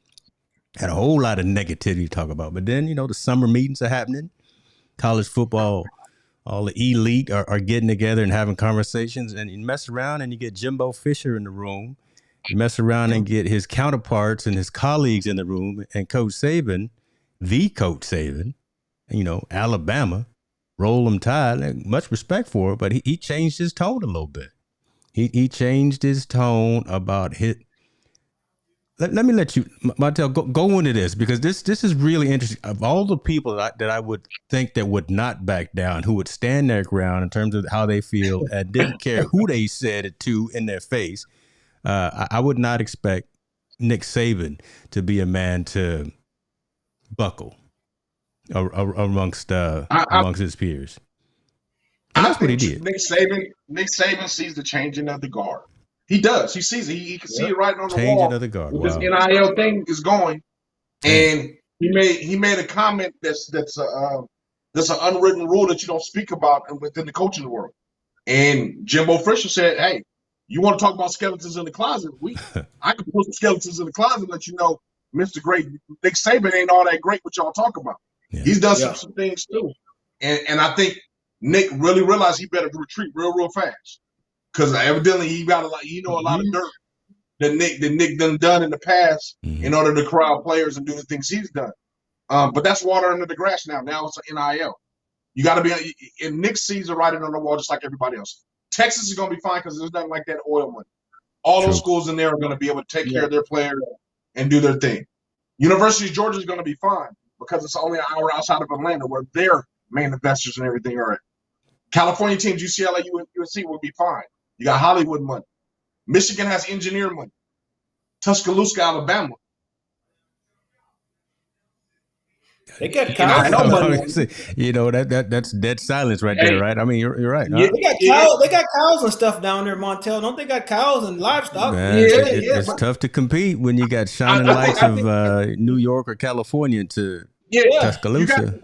Had a whole lot of negativity to talk about. But then, the summer meetings are happening. College football, all the elite are getting together and having conversations. And you mess around and you get Jimbo Fisher in the room. You mess around and get his counterparts and his colleagues in the room. And Coach Saban, Alabama, Roll 'em Tide, much respect for it, but he changed his tone a little bit. He changed his tone about his. Let me let you, Montel, go into this because this is really interesting. Of all the people that I would think that would not back down, who would stand their ground in terms of how they feel and didn't care who they said it to in their face, I would not expect Nick Saban to be a man to buckle amongst his peers. And that's what he did. Nick Saban sees the changing of the guard. He does. He sees it. He can see it right on the changing wall. Of the guard. This NIL thing is going, and he made a comment that's an unwritten rule that you don't speak about within the coaching world. And Jimbo Fisher said, "Hey, you want to talk about skeletons in the closet? I can put some skeletons in the closet and let you know, Mr. Great Nick Saban ain't all that great what y'all talk about. Yeah. He's done some things too, and I think Nick really realized he better retreat real fast because evidently he got a lot of dirt that Nick done in the past in order to corral players and do the things he's done. But that's water under the grass now. Now it's an NIL. You got to be, and Nick sees the writing on the wall just like everybody else. Texas is going to be fine because there's nothing like that oil money. All those schools in there are going to be able to take care of their players and do their thing. University of Georgia is going to be fine because it's only an hour outside of Atlanta where their main investors and everything are at. California teams, UCLA, USC will be fine. You got Hollywood money. Michigan has engineer money. Tuscaloosa, Alabama. They got Kyle. That's dead silence right there, right? I mean, you're right. Yeah, they got cows and stuff down there, Montel. Don't they got cows and livestock? Man, it's tough to compete when you got shining lights of New York or California to Tuscaloosa.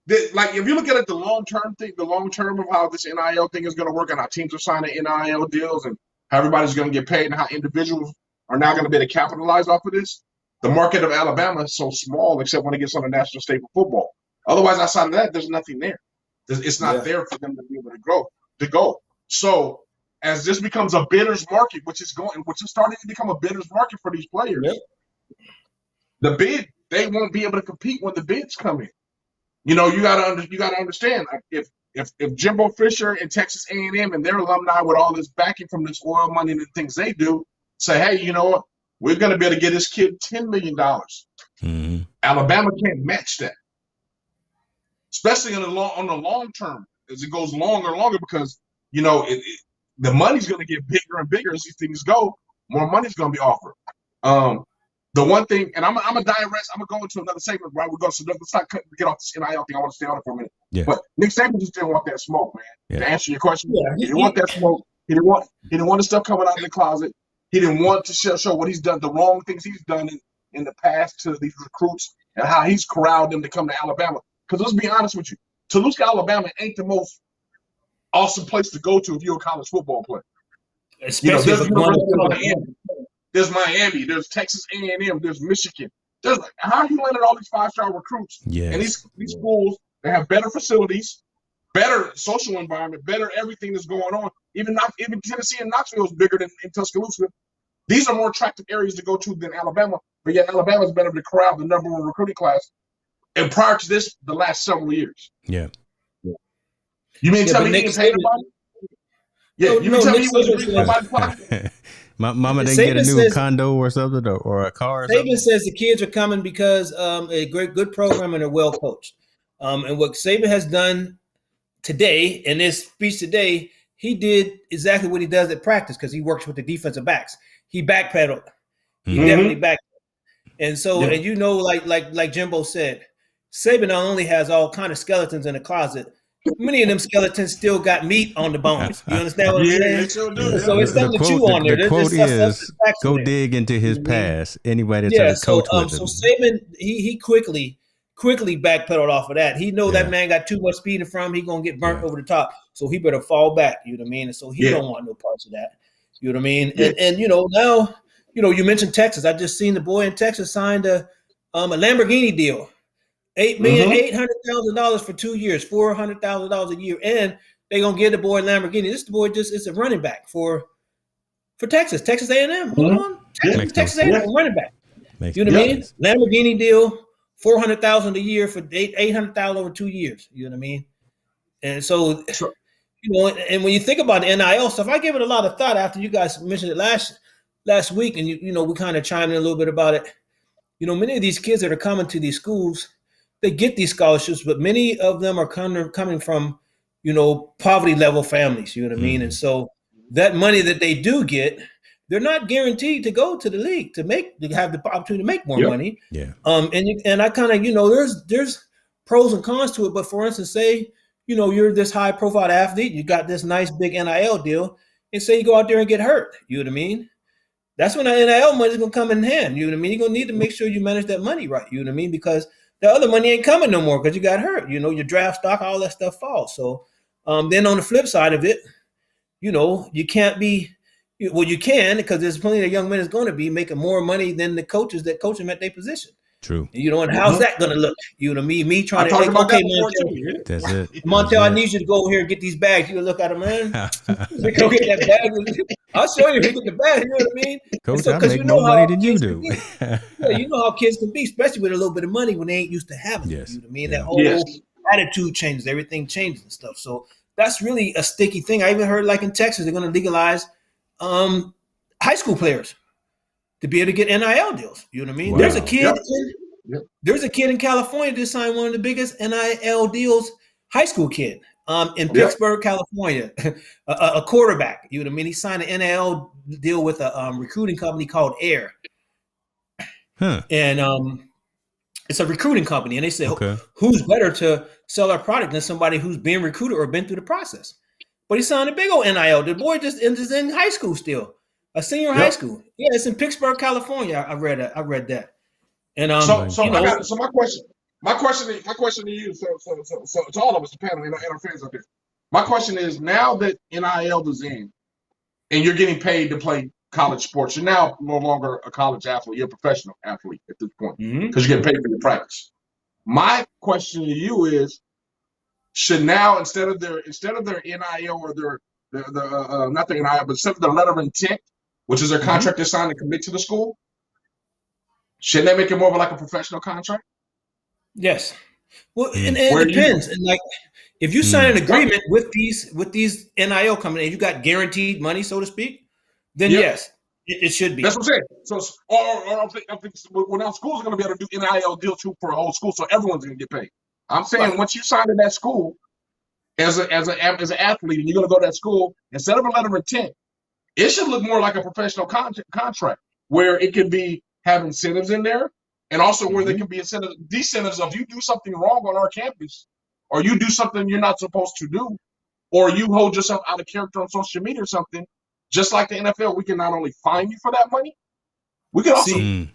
If you look at it, the long-term thing, the long-term of how this NIL thing is going to work and how teams are signing NIL deals and how everybody's going to get paid and how individuals are now going to be able to capitalize off of this. The market of Alabama is so small, except when it gets on the national stage for football. Otherwise, outside of that, there's nothing there. It's not there for them to be able to go. So, as this becomes a bidders market, which is starting to become a bidders market for these players. Yep. They won't be able to compete when the bids come in. You know, you gotta understand, if Jimbo Fisher and Texas A&M and their alumni with all this backing from this oil money and the things they do say, hey, you know what, we're going to be able to get this kid $10 million. Mm-hmm. Alabama can't match that, especially on the long term as it goes longer and longer, because you know the money's going to get bigger and bigger as these things go. More money's going to be offered. The one thing, and I'm gonna digress. I'm gonna go into another segment right we go. So let's not get off this NIL thing. I want to stay on it for a minute. Yeah. But Nick Saban just didn't want that smoke, man. Yeah. To answer your question, he didn't want that smoke. He didn't want the stuff coming out of the closet. He didn't want to show what he's done, the wrong things he's done in the past to these recruits and how he's corralled them to come to Alabama. Because let's be honest with you, Toulouse, Alabama ain't the most awesome place to go to if you're a college football player. Especially There's Miami, there's Texas A&M, there's Michigan. There's how are you landing all these 5-star recruits? Yes. And these schools, they have better facilities, better social environment, better everything that's going on. Even Tennessee and Knoxville is bigger than in Tuscaloosa. These are more attractive areas to go to than Alabama. But yet Alabama's been able to corral the number 1 recruiting class. And prior to this, the last several years. Yeah. You mean tell me he didn't pay nobody? Yeah, you mean tell me he wasn't reaching nobody's pocket? My mama didn't get a new condo or something or a car or something. Saban says the kids are coming because a good program and they're well coached. And what Saban has done today, in this speech today, he did exactly what he does at practice because he works with the defensive backs. He backpedaled. He definitely backpedaled. And so, and you know, like Jimbo said, Saban not only has all kind of skeletons in the closet, many of them skeletons still got meat on the bones. You understand what I'm saying? They sure do. So it's something to chew on there. The quote is, go dig into his past. Anybody that's coach with him. So Saban, he quickly backpedaled off of that. He know that man got too much speed in front of him. He going to get burnt over the top. So he better fall back. You know what I mean? And so he don't want no parts of that. You know what I mean? And you know, now, you know, you mentioned Texas. I just seen the boy in Texas signed a Lamborghini deal. $800,000 for 2 years, $400,000 a year, and they're gonna give the boy a Lamborghini. This boy is a running back for Texas A&M. Hold on, Texas A&M running back. You know what I mean? Lamborghini deal, $400,000 a year for $800,000 over 2 years. You know what I mean? And so, you know, and when you think about the NIL stuff, I gave it a lot of thought after you guys mentioned it last week, and you know, we kind of chimed in a little bit about it. You know, many of these kids that are coming to these schools, they get these scholarships, but many of them are coming from, you know, poverty level families, you know what I mean? And so that money that they do get, they're not guaranteed to go to the league to have the opportunity to make more money. Yeah. And I kind of, you know, there's pros and cons to it. But for instance, say, you know, you're this high profile athlete, you got this nice big NIL deal, and say you go out there and get hurt, you know what I mean? That's when the NIL money is going to come in hand, you know what I mean? You're going to need to make sure you manage that money right, you know what I mean? Because the other money ain't coming no more because you got hurt. You know, your draft stock, all that stuff falls. So then on the flip side of it, you know, you can't be – well, you can because there's plenty of young men that's going to be making more money than the coaches that coach them at their position. True. You know, and how's that going to look? You know what I mean? Me trying to – okay, Montel, that's it. Montel, I need you to go over here and get these bags. You look at them, man. Go get that bag. I'll show you if you get the bag. You know what I mean? Coach, so, I make more money than you do. Yeah, you know how kids can be, especially with a little bit of money when they ain't used to having it. You know what I mean? That whole attitude changes. Everything changes and stuff. So that's really a sticky thing. I even heard like in Texas, they're going to legalize high school players to be able to get NIL deals. You know what I mean? Wow. There's a kid in California that signed one of the biggest NIL deals, high school kid. In Pittsburgh, California, a quarterback. You know what I mean? He signed an NIL deal with a recruiting company called Air, and it's a recruiting company. And they said, who's better to sell our product than somebody who's been recruited or been through the process? But he signed a big old NIL. The boy just is in high school still, a senior in high school. Yeah, it's in Pittsburgh, California. I read that. And My question to you, so to all of us, the panel and our fans out there. My question is, now that NIL is in, and you're getting paid to play college sports, you're now no longer a college athlete, you're a professional athlete at this point because you're getting paid for your practice. My question to you is, should now instead of their NIL or not the NIL, but the letter of intent, which is their contract they signed to commit to the school. Shouldn't that make it more of like a professional contract? Yes. Well, and it depends. And like, if you sign an agreement with these NIL companies, you got guaranteed money, so to speak, then yes, it should be. That's what I'm saying. So, or I think well, now schools are going to be able to do NIL deal too for a whole school, so everyone's going to get paid. I'm saying once you sign in that school as an athlete, and you're going to go to that school, instead of a letter of intent, it should look more like a professional contract where it could have incentives in there, and also where there can be decentives of you do something wrong on our campus, or you do something you're not supposed to do, or you hold yourself out of character on social media or something. Just like the NFL, we can not only fine you for that money, we can also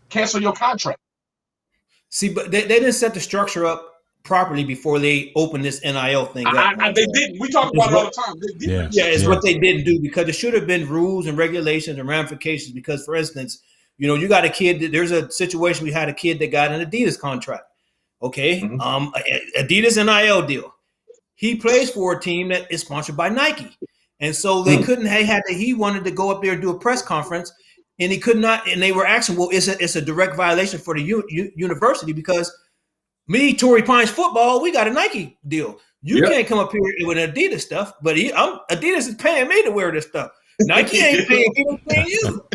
cancel your contract. See, but they didn't set the structure up properly before they opened this NIL thing up. They didn't. We talk about it all the time. It's what they didn't do, because there should have been rules and regulations and ramifications. Because, for instance, you got a kid. There's a situation. We had a kid that got an Adidas contract. Okay, Adidas NIL deal. He plays for a team that is sponsored by Nike. And so they couldn't. He wanted to go up there and do a press conference, and he could not. And they were asking, "Well, it's a direct violation for the university because me, Torrey Pines football, we got a Nike deal. You can't come up here with Adidas stuff, but Adidas is paying me to wear this stuff. Nike ain't paying me, I'm paying you.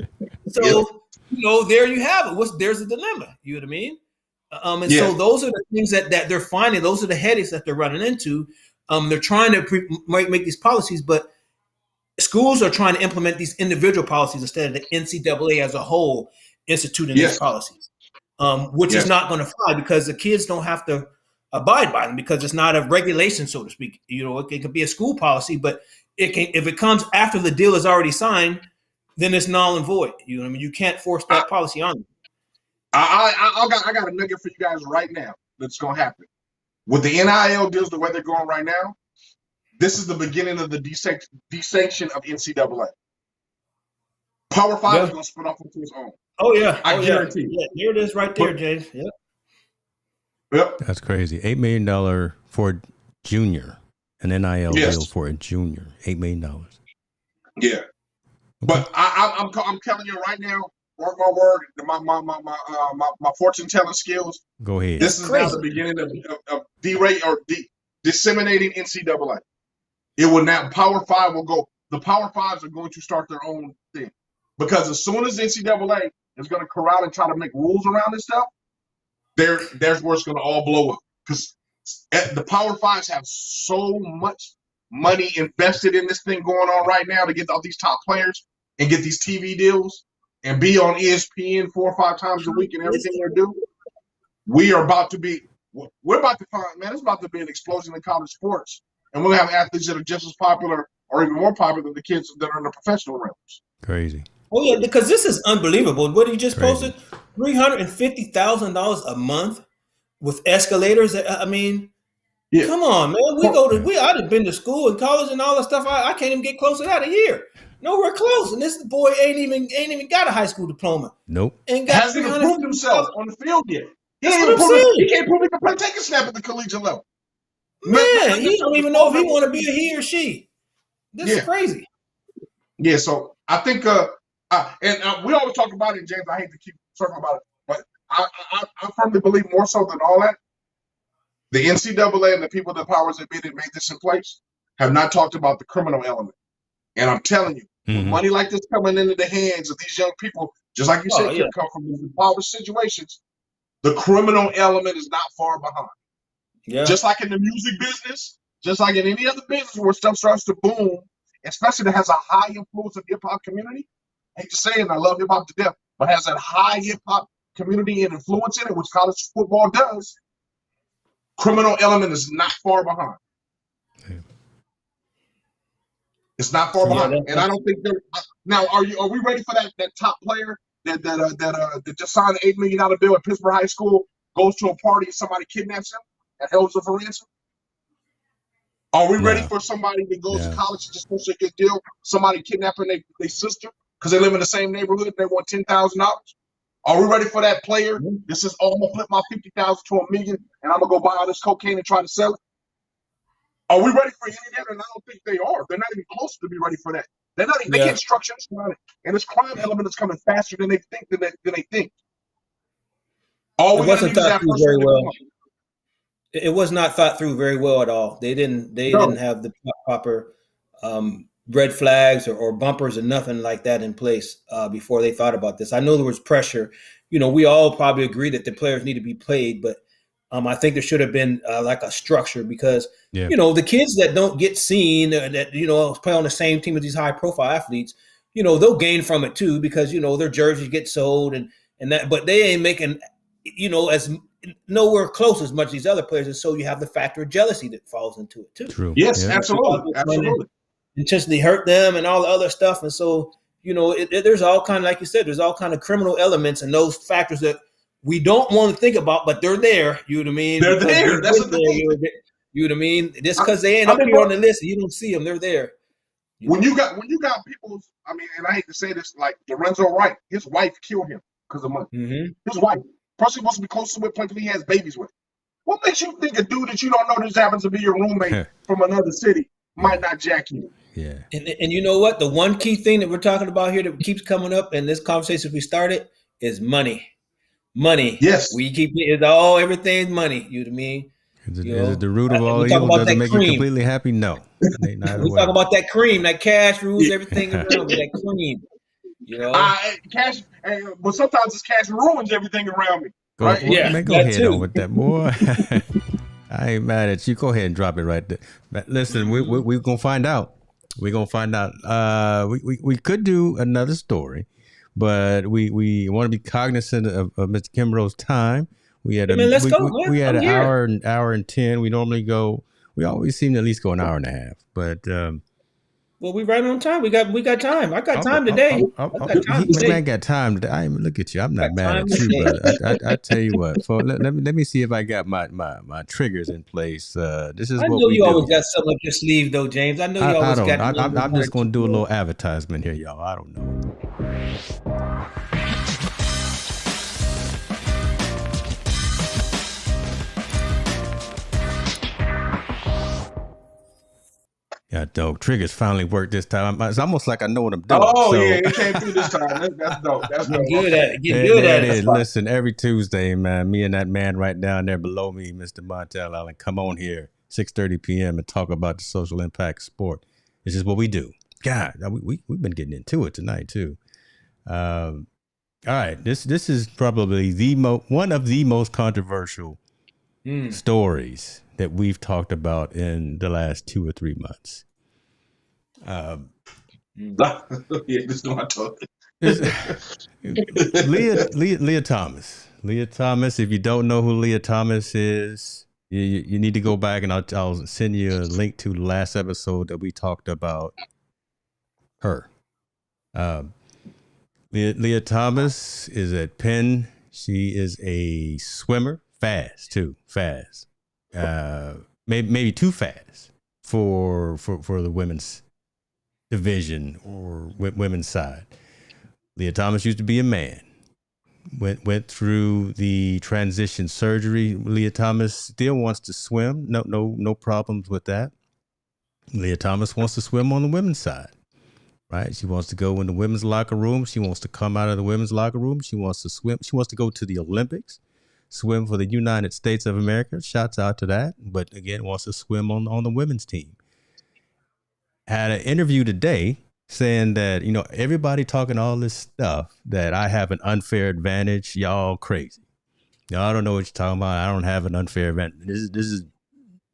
So there you have it. There's a dilemma. You know what I mean? So those are the things that they're finding. Those are the headaches that they're running into. They're trying to make these policies, but schools are trying to implement these individual policies instead of the NCAA as a whole instituting these policies, which is not going to fly because the kids don't have to abide by them because it's not a regulation, so to speak. It can be a school policy, but if it comes after the deal is already signed, then it's null and void. You know what I mean? You can't force that policy on them. I got a nugget for you guys right now that's going to happen. With the NIL deals the way they're going right now, this is the beginning of the desanction of NCAA. Power 5 is going to split off into its own. Oh, yeah. I guarantee. Yeah, there it is right there, James. Yep. That's crazy. $8 million for junior. An NIL deal for a junior. $8 million. Yeah. Okay. But I'm telling you right now, mark my word, my fortune telling skills. Go ahead. This is now the beginning of disseminating NCAA. It will now Power 5 will go. The Power 5s are going to start their own thing because as soon as NCAA is going to corral and try to make rules around this stuff, there's where it's going to all blow up because the Power 5s have so much money invested in this thing going on right now to get all these top players and get these TV deals and be on ESPN 4 or 5 times a week and everything they're doing. We're about to find, man, it's about to be an explosion in college sports. And we'll have athletes that are just as popular or even more popular than the kids that are in the professional realms. Crazy. Oh, yeah, because this is unbelievable. What he just posted, $350,000 a month with escalators. I mean, come on, man. I'd have been to school and college and all that stuff. I can't even get close to that a year. Nowhere close. And this boy ain't even got a high school diploma. Nope. Hasn't even proved himself on the field yet. He can't prove he can play take a snap at the collegiate level. Man, he don't even know if he want to be a he or she. This is crazy. Yeah, so I think, we always talk about it, James. I hate to keep talking about it, but I firmly believe more so than all that, the NCAA and the people that powers that made this in place have not talked about the criminal element. And I'm telling you, with money like this coming into the hands of these young people, just like you said, can come from these impoverished situations, the criminal element is not far behind. Yeah. Just like in the music business, just like in any other business where stuff starts to boom, especially that has a high influence of hip-hop community. I hate to say it, and I love hip-hop to death, but has that high hip-hop community and influence in it, which college football does, criminal element is not far behind. It's not far behind. And I don't think they're – now, are we ready for that top player that just signed an $8 million bill at Pittsburgh High School, goes to a party and somebody kidnaps him and holds him for ransom? Are we ready for somebody that goes to college and just wants a good deal, somebody kidnapping their sister because they live in the same neighborhood and they want $10,000? Are we ready for that player? This is, I'm going to flip my $50,000 to $1 million and I'm going to go buy all this cocaine and try to sell it? Are we ready for any of that? And I don't think they are. They're not even close to be ready for that. They're not even, they can't structure this crime. And this crime element is coming faster than they think. Than they think. All we got to do is have very well. It was not thought through very well at all. They didn't have the proper red flags or bumpers or nothing like that in place before they thought about this. I know there was pressure. We all probably agree that the players need to be paid, but I think there should have been like a structure because, the kids that don't get seen that, play on the same team as these high profile athletes, they'll gain from it too because, their jerseys get sold and that, but they ain't making, as nowhere close as much as these other players. And so you have the factor of jealousy that falls into it too. True. Yes, absolutely. Intentionally hurt them and all the other stuff. And so, there's all kind of, like you said, there's all kind of criminal elements and those factors that we don't want to think about, but they're there. You know what I mean? They're there. That's what you know what I mean? Just because they ain't up here on the list, you don't see them. They're there. When you got people, and I hate to say this, like Lorenzo Wright, his wife killed him because of money. Mm-hmm. His wife, person supposed to be close with, plenty he has babies with. What makes you think a dude that you don't know just happens to be your roommate from another city might not jack you? Yeah. And you know what? The one key thing that we're talking about here that keeps coming up in this conversation we started is money. Money. Yes. We keep it's all everything's money. You know what I mean? Is it the root of all evil? Does it make you completely happy? No. We talk about that cream, that cash rules everything around me. That cream. Cash, but sometimes this cash ruins everything around me. Right? Go ahead on with that, boy. I ain't mad at you. Go ahead and drop it right there. But listen, we're gonna find out. We're gonna find out. We could do another story, but we want to be cognizant of Mr. Kimbrough's time. We had let's go. We had an hour and 10. We normally go. We always seem to at least go an hour and a half. But well, we right on time. We got time. I got time today. This man got time today. I even look at you. I'm not mad at you, but I tell you what. Let me see if I got my triggers in place. This is what we do. I know you always got something up your sleeve, though, James. I know you always got. I'm just going to do a little advertisement here, y'all. I don't know. Yeah, dope. Triggers finally worked this time. It's almost like I know what I'm doing. It came through this time. That's dope. That's dope. Good at it. Get good at it. Listen, every Tuesday, man, me and that man right down there below me, Mr. Montel Allen, come on here, 6:30 p.m. and talk about the social impact of sport. This is what we do. God, we've been getting into it tonight too. All right, this is probably one of the most controversial stories that we've talked about in the last 2 or 3 months. This is not talking. Leah Thomas. Leah Thomas. If you don't know who Leah Thomas is, you need to go back and I'll send you a link to the last episode that we talked about her. Leah Thomas is at Penn. She is a swimmer, fast. Maybe too fast for the women's division or women's side. Leah Thomas used to be a man. Went through the transition surgery. Leah Thomas still wants to swim. No problems with that. Leah Thomas wants to swim on the women's side. Right? She wants to go in the women's locker room. She wants to come out of the women's locker room. She wants to swim. She wants to go to the Olympics. Swim for the United States of America. Shouts out to that. But again, wants to swim on the women's team. Had an interview today saying that, everybody talking all this stuff that I have an unfair advantage. Y'all crazy. Y'all don't know what you're talking about. I don't have an unfair advantage. This is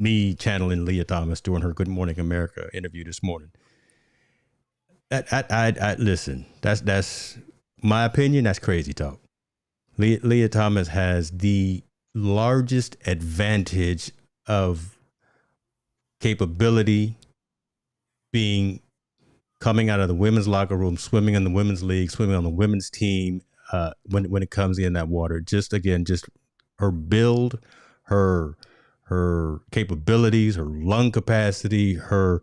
me channeling Leah Thomas during her Good Morning America interview this morning. I listen, that's my opinion. That's crazy talk. Leah Thomas has the largest advantage of capability coming out of the women's locker room, swimming in the women's league, swimming on the women's team, when it comes in that water. Just her build, her capabilities, her lung capacity, her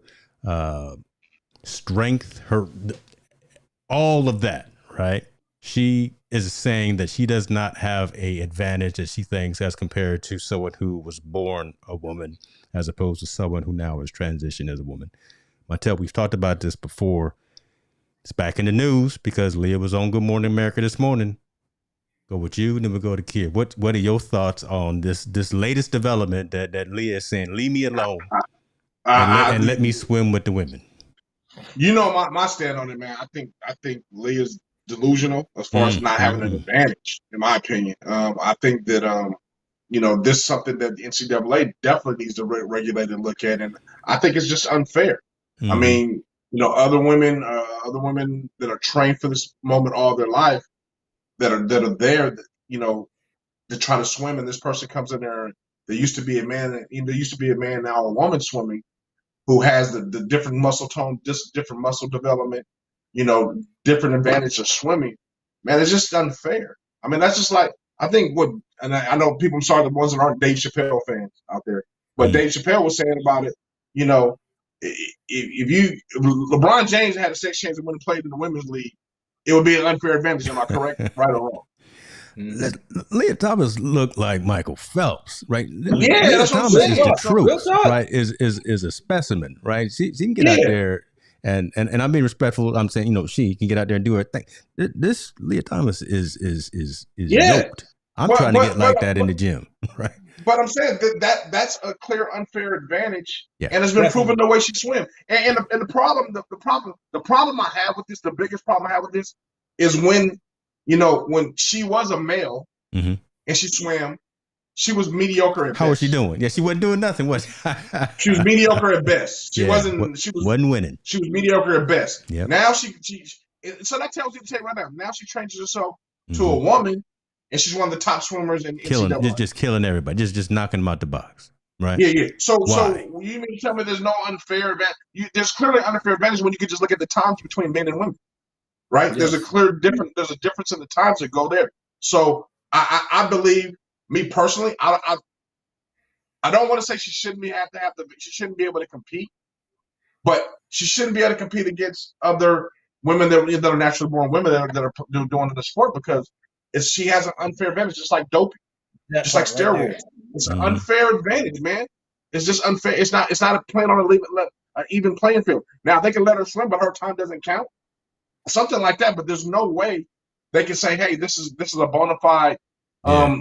strength, all of that, right? she is saying that she does not have a advantage that she thinks as compared to someone who was born a woman as opposed to someone who now is transitioned as a woman. Montel, we've talked about this before. It's back in the news because Leah was on Good Morning America this morning. Go with you, and then we'll go to Kier. What are your thoughts on this latest development that Leah is saying, leave me alone and let me swim with the women? You know my stand on it, man. I think Leah's delusional as far as not having an advantage, in my opinion. I think that this is something that the NCAA definitely needs to regulate and look at, and I think it's just unfair. I mean, other women that are trained for this moment all their life, that are there, to try to swim, and this person comes in there. There used to be a man, now a woman swimming, who has the different muscle tone, just different muscle development, different advantage of swimming. Man, it's just unfair. I mean, that's just like, I think and I know people, I'm sorry, the ones that aren't Dave Chappelle fans out there, but Dave Chappelle was saying about it, if LeBron James had a sex change and went and played in the women's league, it would be an unfair advantage. Am I correct? Right or wrong? Leah Thomas looked like Michael Phelps, right? Yeah, Leah Thomas is the truth, right? Is a specimen, right? She can get out there and I'm being respectful. I'm saying, she can get out there and do her thing. This Leah Thomas is yoked. I'm trying to get like that in the gym, right? But I'm saying that's a clear unfair advantage, and it's been proven the way she swims. And the problem I have with this, the biggest problem I have with this, is when she was a male and she swam, she was mediocre at best. How was she doing? Yeah, she wasn't doing nothing, was she? She was mediocre at best. She wasn't winning. She was mediocre at best. Yep. Now so that tells you to take right now. Now she changes herself to a woman, and she's one of the top swimmers in NCAA. Just killing everybody, just knocking them out the box, right? Yeah. So you mean to tell me there's no unfair advantage? There's clearly unfair advantage when you could just look at the times between men and women, right? Yes. There's a clear difference. There's a difference in the times that go there. So I believe, me personally, I don't want to say she shouldn't she shouldn't be able to compete, but she shouldn't be able to compete against other women that are naturally born women that are doing the sport, because she has an unfair advantage, just like doping, just like steroids. It's an unfair advantage, man. It's just unfair. It's not playing on an even playing field. Now they can let her swim, but her time doesn't count, something like that. But there's no way they can say, hey, this is a bona fide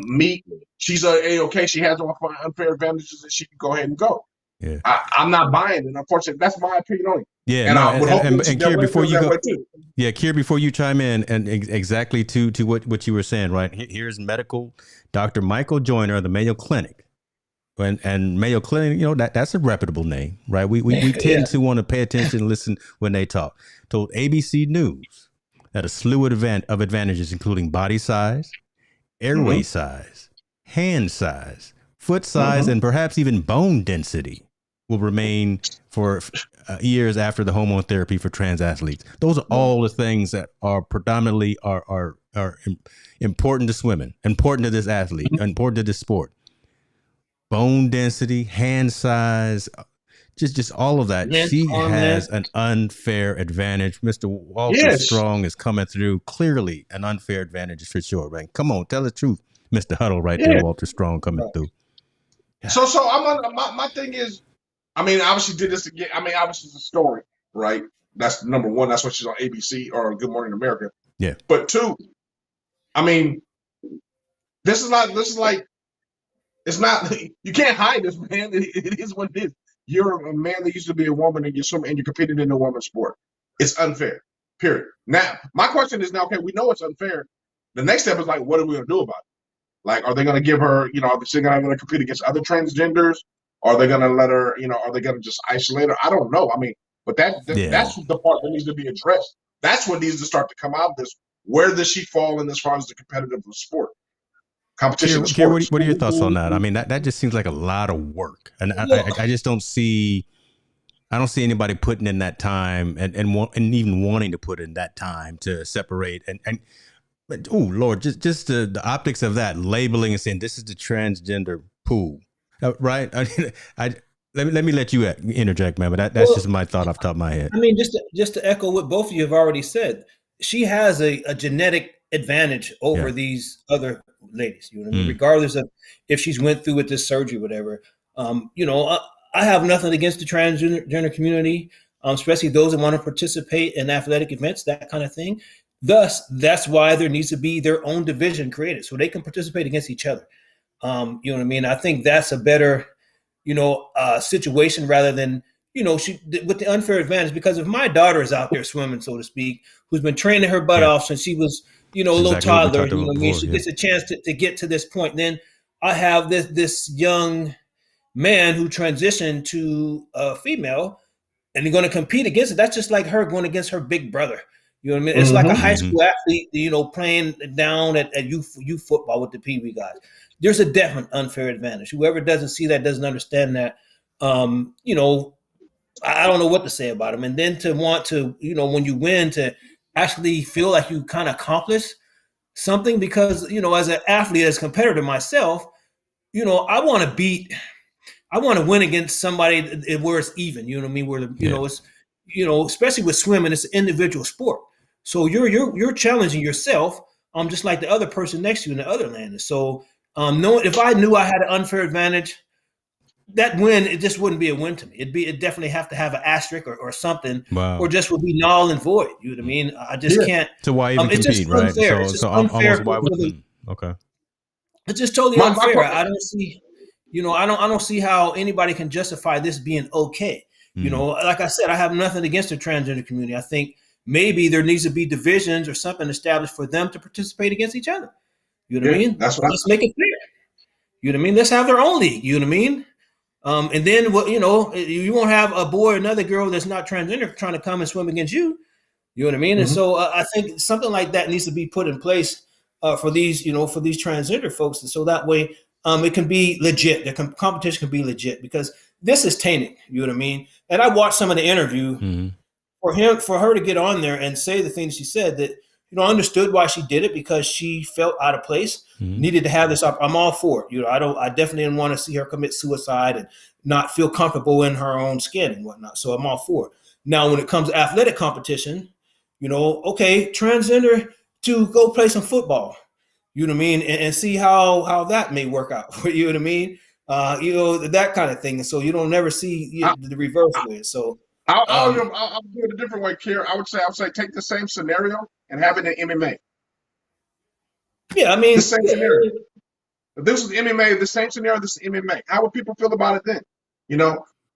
meet. She's okay. She has unfair advantages, and she can go ahead and go. Yeah, I'm not buying it. Unfortunately, that's my opinion on it. Yeah, and Kier, before you go, Kier, before you chime in, and exactly to what you were saying, right? Here's medical Dr. Michael Joyner of the Mayo Clinic, and Mayo Clinic, that's a reputable name, right? We tend to want to pay attention and listen when they talk. Told ABC News that a slew of advantages, including body size, airway size, hand size, foot size, and perhaps even bone density will remain for years after the hormone therapy for trans athletes. Those are all the things that are predominantly are important to swimming, important to this athlete, important to this sport. Bone density, hand size, just all of that. She has an unfair advantage. Mr. Walter Strong is coming through. Clearly an unfair advantage for sure, right? Come on, tell the truth, Mr. Huddle right there, Walter Strong coming through. So my thing is, I mean, obviously did this again. I mean, obviously it's a story, right? That's number one. That's why she's on ABC or Good Morning America. Yeah. But two, I mean, this is like, it's not, you can't hide this, man. It is what it is. You're a man that used to be a woman, and you're competing in a woman's sport. It's unfair, period. Now, my question is now, okay, we know it's unfair. The next step is like, what are we going to do about it? Like, are they going to give her, are they going to compete against other transgenders? Are they going to let her, are they going to just isolate her? I don't know. I mean, but that's the part that needs to be addressed. That's what needs to start to come out of this. Where does she fall in as far as the competitive sport? Competition. Kier, what are your thoughts on that? I mean, that just seems like a lot of work. And I just don't see anybody putting in that time and even wanting to put in that time to separate but oh Lord, just the optics of that labeling and saying this is the transgender pool. Right. Let me let you interject, man. But that's just my thought off the top of my head. I mean, just to echo what both of you have already said, she has a genetic advantage over Yeah. these other ladies. You know what I mean? Mm. Regardless of if she's went through with this surgery, or whatever. I have nothing against the transgender community, especially those that want to participate in athletic events, that kind of thing. Thus, that's why there needs to be their own division created so they can participate against each other. You know what I mean? I think that's a better, situation rather than, she with the unfair advantage. Because if my daughter is out there swimming, so to speak, who's been training her butt Yeah. off since she was, a That's little exactly what we toddler, talked about what I mean, before, she yeah. gets a chance to get to this point. Then I have this young man who transitioned to a female, and you're going to compete against it. That's just like her going against her big brother. You know what I mean? It's like a high school athlete, playing down at youth football with the Pee Wee guys. There's a definite unfair advantage. Whoever doesn't see that, doesn't understand that. I don't know what to say about them. And then to want to, when you win, to actually feel like you kind of accomplished something, because, as an athlete, as a competitor myself, I want to win against somebody where it's even, you know what I mean? Where, it's, especially with swimming, it's an individual sport. So you're challenging yourself, just like the other person next to you in the other land. So, knowing, if I knew I had an unfair advantage, that win, it just wouldn't be a win to me. It definitely have to have an asterisk or something, Wow. or just would be null and void. You know what I mean? I just can't. So why even It's compete, just right? unfair. It's just unfair. Almost why would okay. It's just totally My unfair. I don't see, I don't see how anybody can justify this being okay. Like I said, I have nothing against the transgender community. I think maybe there needs to be divisions or something established for them to participate against each other. You know what I mean? That's what Let's make it fair. You know what I mean? Let's have their own league. You know what I mean? And then you won't have a boy or another girl that's not transgender trying to come and swim against you. You know what I mean? And so I think something like that needs to be put in place for these transgender folks, and so that way it can be legit. The competition can be legit, because this is tainted. You know what I mean? And I watched some of the interview for her to get on there and say the things she said, that I understood why she did it, because she felt out of place, needed to have this up. I'm all for it. I definitely didn't want to see her commit suicide and not feel comfortable in her own skin and whatnot. So I'm all for it. Now, when it comes to athletic competition, okay, transgender to go play some football, you know what I mean? And see how that may work out for you know what I mean? That kind of thing. And so you don't never see the reverse way. So I'll do it a different way, Kier. I would say take the same scenario and have it in MMA. Yeah, I mean, the same scenario. If this was MMA, the same scenario, this is MMA. How would people feel about it then?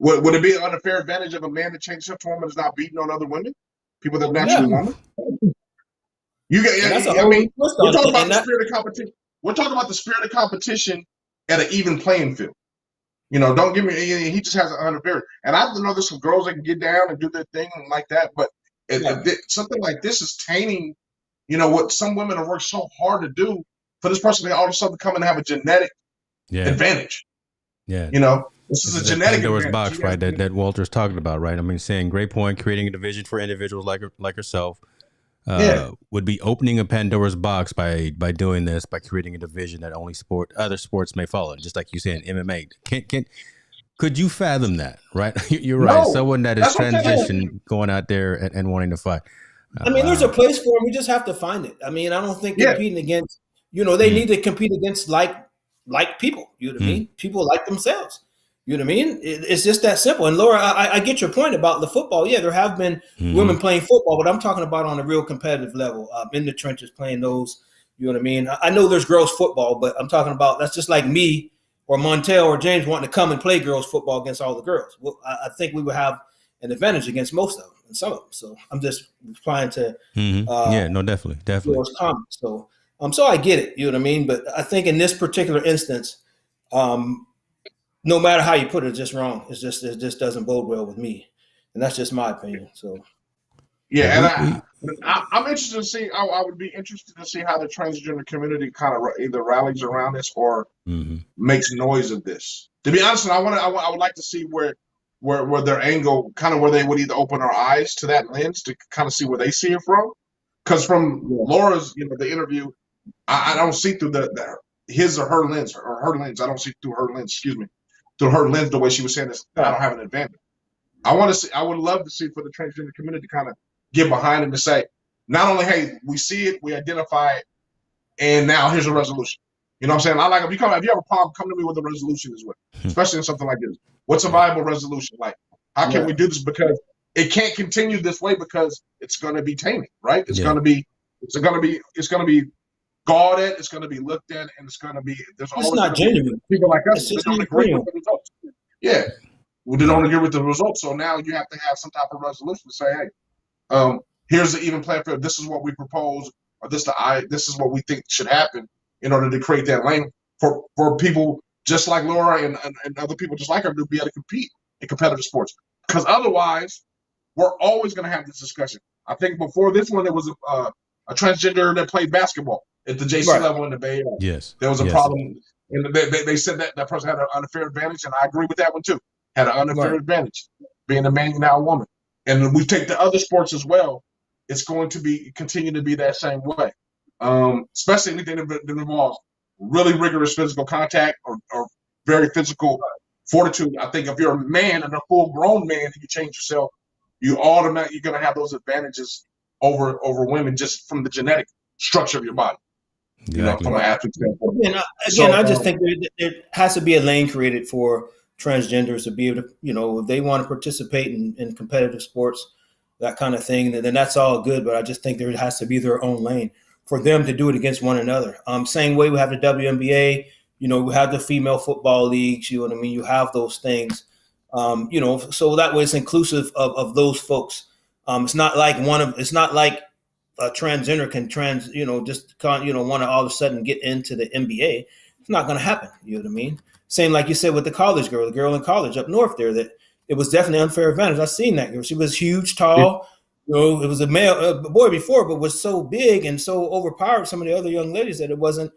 Would it be an unfair advantage of a man that changes up to a woman is not beating on other women? People that naturally want it? We're talking about the spirit of competition. We're talking about the spirit of competition at an even playing field. Don't give me. He just has an unfair. And I know there's some girls that can get down and do their thing like that, but something like this is tainting. What some women have worked so hard to do, for this person to all of a sudden come and have a genetic advantage. Yeah. This is a genetic Pandora's box, right? That Walter's talking about, right? I mean, saying great point, creating a division for individuals like herself. Would be opening a Pandora's box by doing this, by creating a division that only other sports may follow, just like you said in MMA. Could you fathom that? Right, you're right. Someone that is transitioned, going out there and wanting to fight. I mean, there's a place for them. We just have to find it. I mean, I don't think competing against, they need to compete against like people. You know what I mean? People like themselves. You know what I mean? It's just that simple. And Laura, I get your point about the football. Yeah, there have been women playing football, but I'm talking about on a real competitive level, in the trenches playing those. You know what I mean? I know there's girls football, but I'm talking about that's just like me or Montel or James wanting to come and play girls football against all the girls. Well, I think we would have an advantage against most of them and some of them. So I'm just trying to definitely. Comments. So so I get it. You know what I mean? But I think in this particular instance, no matter how you put it, it's just wrong. It just doesn't bode well with me, and that's just my opinion. So, and I'm interested to see. I would be interested to see how the transgender community kind of either rallies around this or makes noise of this. To be honest, I would like to see where their angle, kind of where they would either open our eyes to that lens to kind of see where they see it from. Because from Laura's, the interview, I don't see through his or her lens or her lens. I don't see through her lens. Excuse me. Through her lens, the way she was saying this, I don't have an advantage. I would love to see for the transgender community to kind of get behind him and say, not only, hey, we see it, we identify it, and now here's a resolution. You know what I'm saying? I like if you have a problem, come to me with a resolution as well, especially in something like this. What's a viable resolution? Like, how can we do this? Because it can't continue this way because it's going to be tainted, right? It's going to be guarded, it's going to be looked at, and it's going to be there's always not genuine. People like us that don't agree with the results. Yeah, we don't agree with the results. So now you have to have some type of resolution to say, hey, here's the even playing field. This is what we propose, or this is what we think should happen in order to create that lane for people just like Laura and other people just like her to be able to compete in competitive sports. Because otherwise, we're always going to have this discussion. I think before this one, there was a transgender that played basketball at the JC level in the Bay Area. Yes. There was a problem. And they said that person had an unfair advantage, and I agree with that one too. Had an unfair advantage, being a man now a woman. And we take the other sports as well. It's going to continue to be that same way. Especially anything that involves really rigorous physical contact or very physical fortitude. I think if you're a man and a full-grown man and you change yourself, you're going to have those advantages over women just from the genetic structure of your body. Exactly. From an athlete standpoint. Again, I just think there has to be a lane created for transgenders to be able to, if they want to participate in competitive sports, that kind of thing, then that's all good. But I just think there has to be their own lane for them to do it against one another. Same way we have the WNBA, we have the female football leagues, you know what I mean? You have those things, so that way it's inclusive of those folks. It's not like a transgender can want to all of a sudden get into the NBA. It's not going to happen. You know what I mean? Same like you said with the college girl, the girl in college up north there, that it was definitely unfair advantage. I've seen that girl. She was huge, tall. It was a boy before, but was so big and so overpowered some of the other young ladies that it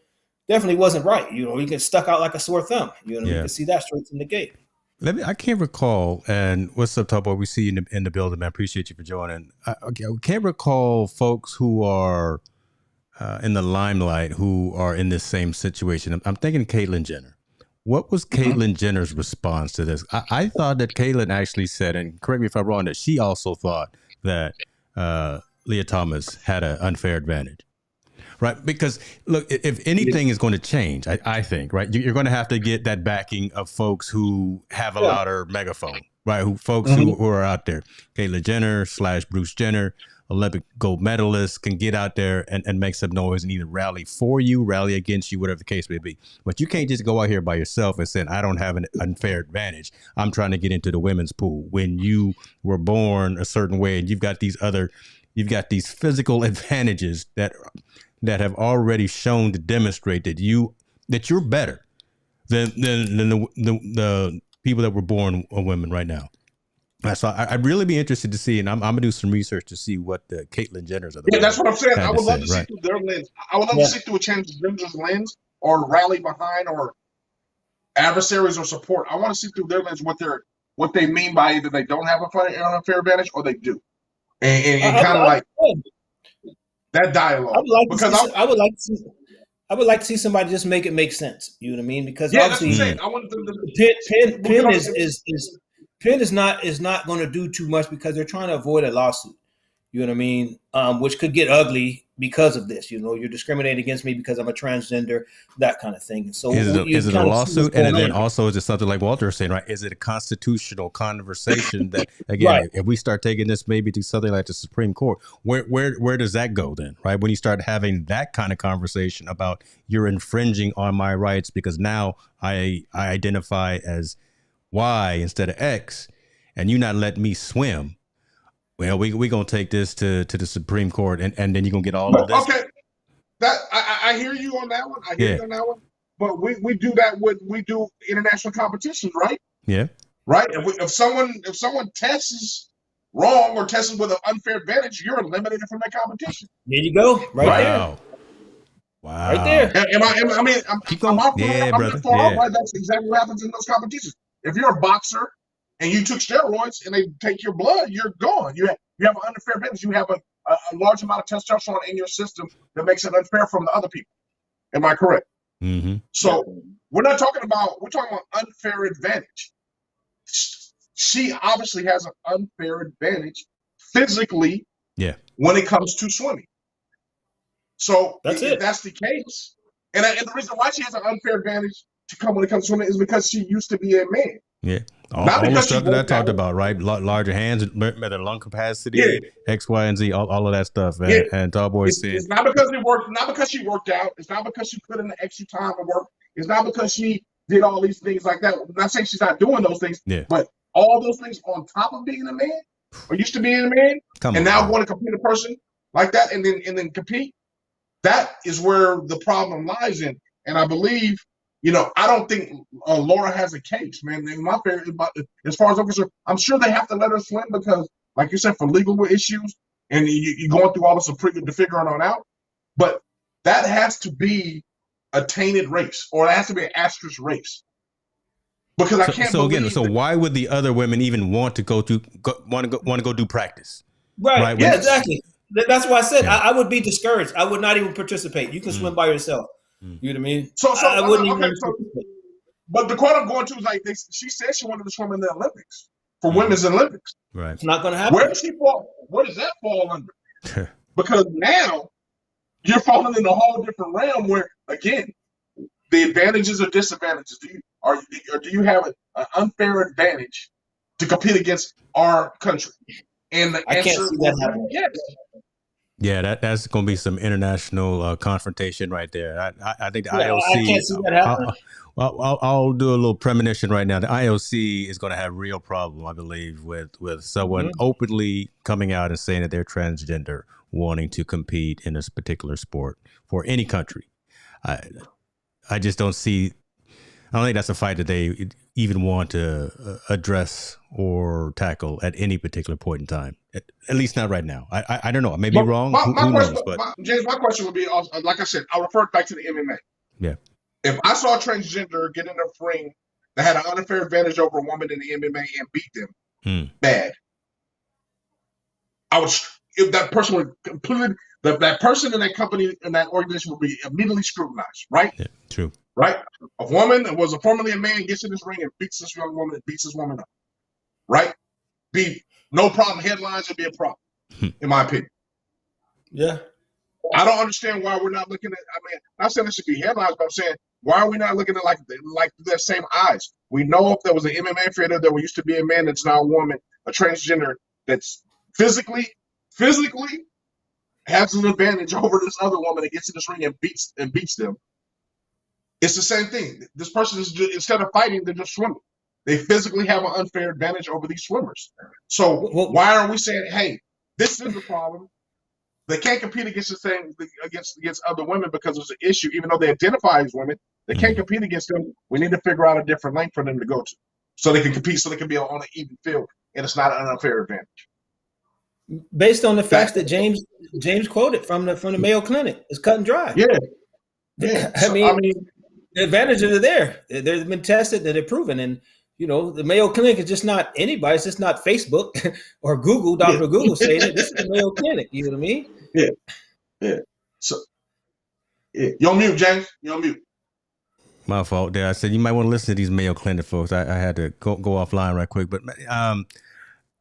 definitely wasn't right. You get stuck out like a sore thumb. You can see that straight from the gate. I can't recall, and what's up, Topo? We see you in the building, man. Appreciate you for joining. I can't recall folks who are in the limelight who are in this same situation. I'm thinking Caitlyn Jenner. What was Caitlyn Jenner's response to this? I thought that Caitlyn actually said, and correct me if I'm wrong, that she also thought that Leah Thomas had an unfair advantage. Right, because look, if anything is going to change, I think, right, you're going to have to get that backing of folks who have a louder megaphone, right? Who are out there. Caitlyn Jenner / Bruce Jenner, Olympic gold medalist, can get out there and make some noise and either rally for you, rally against you, whatever the case may be. But you can't just go out here by yourself and say, I don't have an unfair advantage. I'm trying to get into the women's pool when you were born a certain way and you've got these physical advantages that have already shown to demonstrate that you're better than the people that were born women right now. So I'd really be interested to see, and I'm gonna do some research to see what the Caitlyn Jenners are. Yeah, that's what I'm saying. I would love to see through their lens. I would love to see through a transgender's lens, or rally behind, or adversaries or support. I want to see through their lens what they mean by either they don't have a fair advantage or they do, and kind of like that dialogue. I would like to see somebody just make it make sense. You know what I mean? Because obviously, I want Penn is not going to do too much because they're trying to avoid a lawsuit. You know what I mean? Which could get ugly because of this. You're discriminating against me because I'm a transgender, that kind of thing. So is it a lawsuit? And then also, is it something like Walter was saying, right? Is it a constitutional conversation that, again, if we start taking this maybe to something like the Supreme Court, where does that go then, right? When you start having that kind of conversation about you're infringing on my rights because now I identify as Y instead of X, and you're not letting me swim. Well, we gonna take this to the Supreme Court, and then you're gonna get all of this. Okay, that I hear you on that one. I hear you on that one. But we do that we do international competitions, right? Yeah. Right. If someone tests wrong or tests with an unfair advantage, you're eliminated from that competition. There you go. Right there. Wow. Right there. I'm off, right? That's exactly what happens in those competitions. If you're a boxer and you took steroids and they take your blood, you're gone. You have an unfair advantage. You have a large amount of testosterone in your system that makes it unfair from the other people. Am I correct? Mm-hmm. So we're talking about unfair advantage. She obviously has an unfair advantage physically. Yeah. when it comes to swimming. So if that's the case, and the reason why she has an unfair advantage when it comes to swimming is because she used to be a man. Yeah. All the stuff that I talked about, right? Larger hands, better lung capacity, X, Y, and Z, all of that stuff. And Tall Boy said, it's not because it worked, not because she worked out. It's not because she put in the extra time of work. It's not because she did all these things like that. I'm not saying she's not doing those things, but all those things on top of being a man, or used to being a man, now want to compete a person like that and then compete. That is where the problem lies in. And I believe, I don't think Laura has a case, man. As far as I'm concerned, I'm sure they have to let her swim because, like you said, for legal issues, and you're going through all this to figure it out. But that has to be a tainted race, or it has to be an asterisk race. Because I can't. So why would the other women even want to go do practice? Right? Yeah, exactly. That's why I said I would be discouraged. I would not even participate. You can swim by yourself. You know what I mean? So I wouldn't even participate. But the quote I'm going to is like she said she wanted to swim in the Olympics for women's Olympics. Right. It's not going to happen. Where does she fall? Where does that fall under? Because now you're falling in a whole different realm where, again, the advantages or disadvantages. Do you have an unfair advantage to compete against our country? And the answer can't see that happening. Yes. Yeah, that's going to be some international confrontation right there. I think the IOC. I can't see that happening. I'll do a little premonition right now. The IOC is going to have real problem, I believe, with someone openly coming out and saying that they're transgender, wanting to compete in this particular sport for any country. I just don't see. I don't think that's a fight that they even want to address or tackle at any particular point in time. At least not right now. I don't know. I may be wrong. Who knows? James, my question would be, like I said, I'll refer back to the MMA. Yeah. If I saw a transgender get in a ring that had an unfair advantage over a woman in the MMA and beat them, bad. If that person would completely, that person in that company, in that organization would be immediately scrutinized, right? Yeah, true. Right? A woman that was formerly a man gets in this ring and beats this young woman and beats this woman up. Right? Be no problem. Headlines would be a problem, in my opinion. Yeah. I don't understand why we're not looking at. I mean, I'm not saying it should be headlines, but I'm saying why are we not looking at like the same eyes? We know if there was an MMA fighter that used to be a man that's now a woman, a transgender that's physically has an advantage over this other woman that gets in this ring and beats them. It's the same thing. This person is just, instead of fighting, they're just swimming. They physically have an unfair advantage over these swimmers. So why are we saying, hey, this is the problem? They can't compete against the same against other women because there's an issue. Even though they identify as women, they can't compete against them. We need to figure out a different lane for them to go to, so they can compete, so they can be on an even field, and it's not an unfair advantage. Based on the facts that James quoted from the Mayo Clinic, it's cut and dry. Yeah. I mean, the advantages are there. They've been tested, they're proven, and the Mayo Clinic is just not anybody. It's just not Facebook or Google, Dr. Google saying it. This is the Mayo Clinic. You know what I mean? Yeah. So, you're on mute, James. You're on mute. My fault there. I said you might want to listen to these Mayo Clinic folks. I had to go offline right quick, but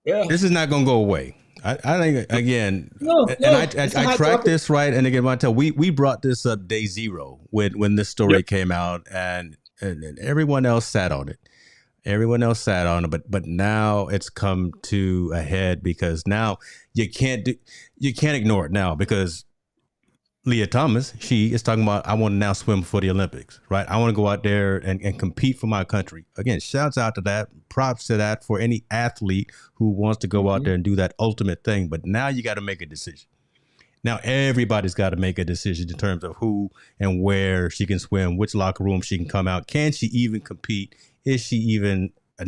this is not going to go away. I think again, I tracked this right, and again, I tell we brought this up day zero when this story came out, and everyone else sat on it. Everyone else sat on it, but now it's come to a head because now you can't ignore it now because Leah Thomas, she is talking about, I want to now swim for the Olympics, right? I want to go out there and compete for my country. Again, shouts out to that, props to that for any athlete who wants to go out there and do that ultimate thing. But now you got to make a decision. Now everybody's got to make a decision in terms of who and where she can swim, which locker room she can come out. Can she even compete? Is she even a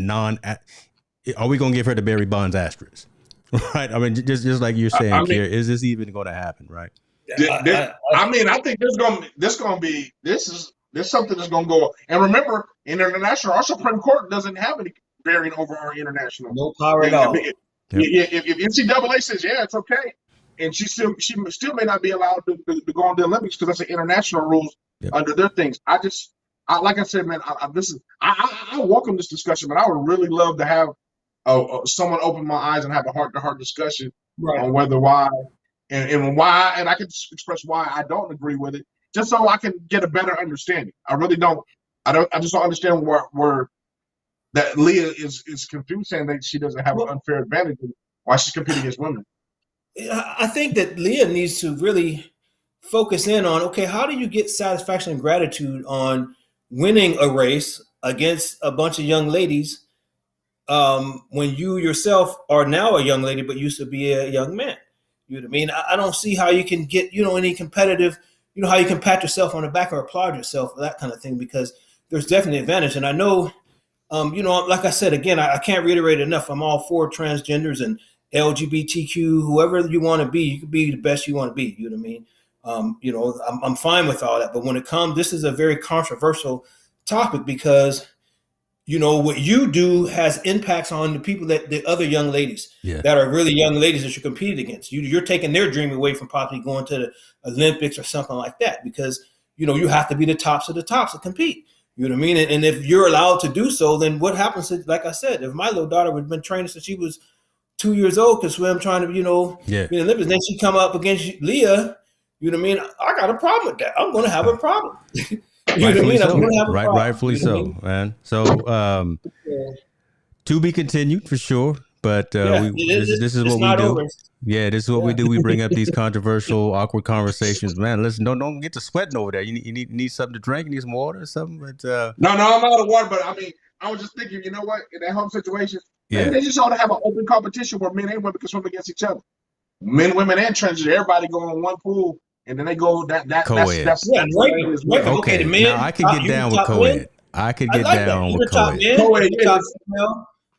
are we going to give her the Barry Bonds asterisk? Right? I mean, just like you're saying, Kier, is this even going to happen? Right? I think there's something that's going to go. And remember, international, our Supreme Court doesn't have any bearing over our international. No power at all. If NCAA says, it's okay, and she still may not be allowed to go on the Olympics because that's the international rules under their things. Like I said, man, I welcome this discussion, but I would really love to have someone open my eyes and have a heart-to-heart discussion on why and why, and I can express why I don't agree with it, just so I can get a better understanding. I really don't. I just don't understand where that Leah is confused, saying that she doesn't have an unfair advantage and why she's competing against women. I think that Leah needs to really focus in on, okay, how do you get satisfaction and gratitude on winning a race against a bunch of young ladies when you yourself are now a young lady but used to be a young man? You know what I mean? I don't see how you can get, any competitive, how you can pat yourself on the back or applaud yourself, that kind of thing, because there's definitely advantage. And I know, like I said, again, I can't reiterate enough. I'm all for transgenders and LGBTQ, whoever you want to be, you can be the best you want to be. You know what I mean? I'm fine with all that. But when it comes, this is a very controversial topic because, what you do has impacts on the people the other young ladies that are really young ladies that you're competing against. You're taking their dream away from possibly going to the Olympics or something like that because, you have to be the tops of the tops to compete. You know what I mean? And if you're allowed to do so, then what happens is, like I said, if my little daughter would have been training since she was 2 years old, could swim, trying to, be in the Olympics, and then she come up against Leah, you know what I mean? I got a problem with that. I'm going to have a problem. Rightfully so. Rightfully so, man. So to be continued for sure. But this is what we do. Over. Yeah, this is what we do. We bring up these controversial, awkward conversations. Man, listen, don't get to sweating over there. You need something to drink. You need some water or something. But no, I'm out of water. But I mean, I was just thinking, you know what? In that home situation, maybe they just ought to have an open competition where men and women can swim against each other. Men, women, and transgender. Everybody go in one pool, and then they go co-ed. That's okay. Now I can get down with co-ed. I could get down with co-ed.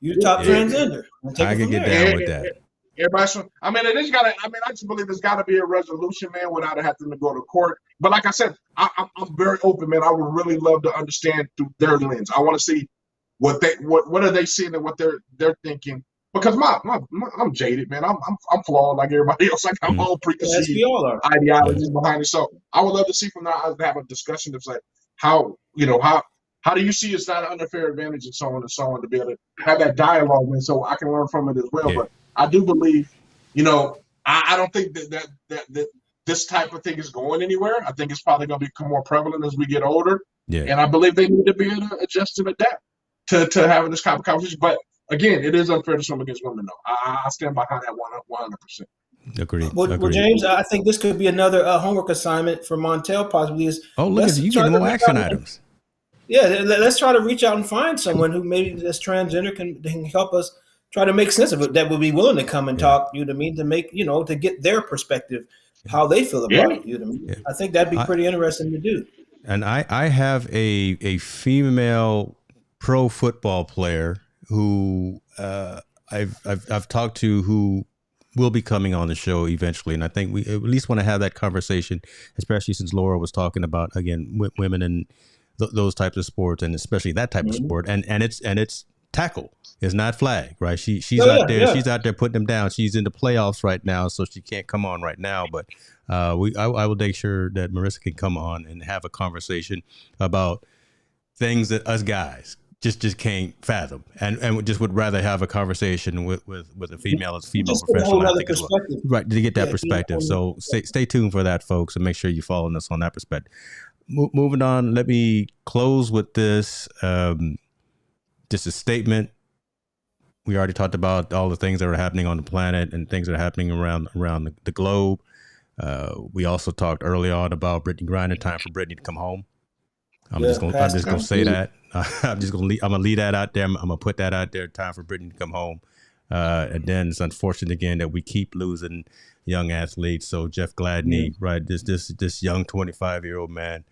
You're the top transgender. I can get down with that. Everybody, I mean, I just believe there's got to be a resolution, man, without having to go to court. But like I said, I'm very open, man. I would really love to understand through their lens. I want to see what are they seeing and what they're thinking. Because I'm jaded, man. I'm flawed like everybody else. Like I'm all preconceived ideologies behind it. So I would love to see from that. I have a discussion that's like how do you see it's not an unfair advantage and so on to be able to have that dialogue, man, so I can learn from it as well. Yeah. But I do believe, I don't think that this type of thing is going anywhere. I think it's probably going to become more prevalent as we get older. Yeah. And I believe they need to be able to adjust and adapt to having this kind of conversation. But again, it is unfair to swim against women, though. I stand behind that 100%. Agreed. Well, James, I think this could be another homework assignment for Montel. Possibly is. Oh, look at you getting more action items. Yeah, let's try to reach out and find someone who maybe that's transgender can help us try to make sense of it. That would be willing to come and talk. You know what I mean? To make to get their perspective, how they feel about it. You know what I mean? Yeah. I think that'd be pretty interesting to do. And I have a female pro football player who I've talked to who will be coming on the show eventually, and I think we at least want to have that conversation, especially since Laura was talking about again women and those types of sports, and especially that type of sport, and it's tackle. It's not flag, right? She's out there. Yeah. She's out there putting them down. She's in the playoffs right now, so she can't come on right now. But I will make sure that Marissa can come on and have a conversation about things that us guys just can't fathom, and just would rather have a conversation with a female as a female professional. I think as well. Right, to get that perspective. So stay tuned for that, folks, and make sure you're following us on that perspective. Moving on, let me close with this. Just a statement. We already talked about all the things that are happening on the planet and things that are happening around the globe. We also talked early on about Brittany Griner. Time for Brittany to come home. I'm just gonna say that. I'm gonna leave that out there. I'm gonna put that out there. Time for Brittany to come home. And then it's unfortunate again that we keep losing young athletes. So Jeff Gladney, right? This young 25-year-old man.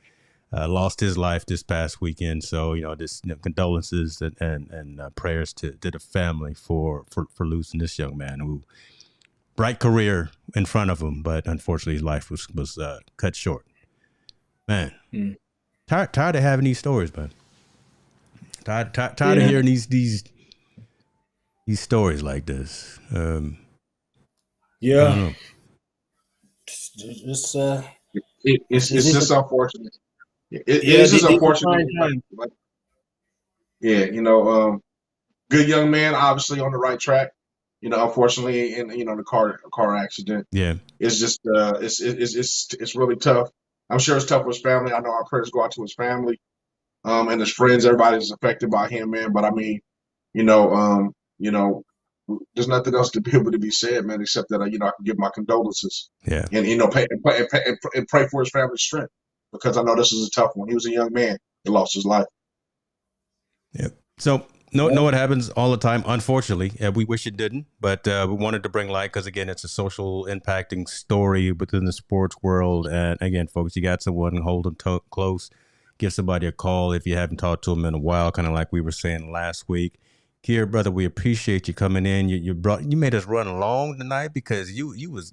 Lost his life this past weekend, so condolences and prayers to the family for losing this young man who bright career in front of him, but unfortunately his life was cut short. Man, tired of having these stories, man. Tired of hearing these stories like this. It's just unfortunate. It's just unfortunate. Good young man, obviously on the right track. unfortunately, in the car accident. Yeah. It's just it's really tough. I'm sure it's tough for his family. I know our prayers go out to his family, and his friends. Everybody's affected by him, man. But I mean, you know, there's nothing else to be able to be said, man, except that I can give my condolences. Yeah. And pray for his family's strength, because I know this is a tough one. He was a young man that lost his life. Yeah. So know what happens all the time. Unfortunately, we wish it didn't, but we wanted to bring light because, again, it's a social impacting story within the sports world. And again, folks, you got someone, hold them close. Give somebody a call if you haven't talked to them in a while, kind of like we were saying last week. Kier, brother, we appreciate you coming in. You made us run long tonight because you was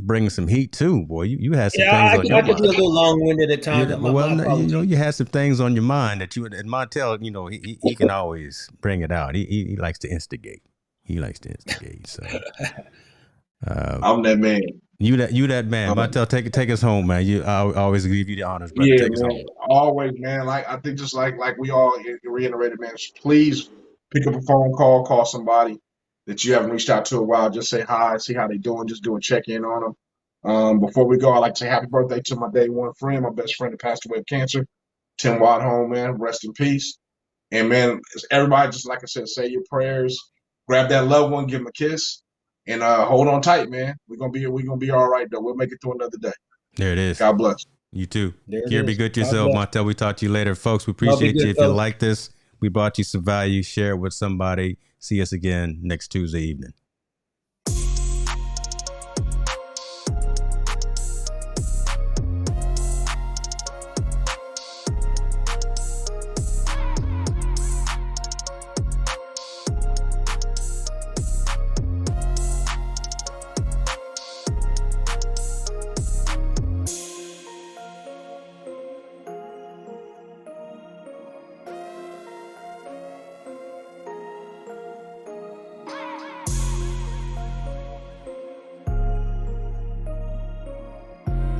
bringing some heat too, boy. You had some things on your mind. I could be a little long-winded at times. You had some things on your mind that you and Montel, he can always bring it out. He likes to instigate. So I'm that man. You that man. Montel, take us home, man. I always give you the honors, brother. Yeah, take us home. Always, man. Like I think, just like we all reiterated, man. Please pick up a phone call somebody that you haven't reached out to in a while. Just say hi, see how they doing. Just do a check in on them. Before we go, I'd like to say happy birthday to my day one friend, my best friend that passed away of cancer, Tim Wadholm, man. Rest in peace. And man, everybody, just like I said, say your prayers. Grab that loved one, give them a kiss, and hold on tight, man. We're gonna be all right though. We'll make it through another day. There it is. God bless. You too. Kier, be good to yourself, Montel. We talk to you later, folks. We appreciate you. If you like this, we brought you some value. Share it with somebody. See us again next Tuesday evening.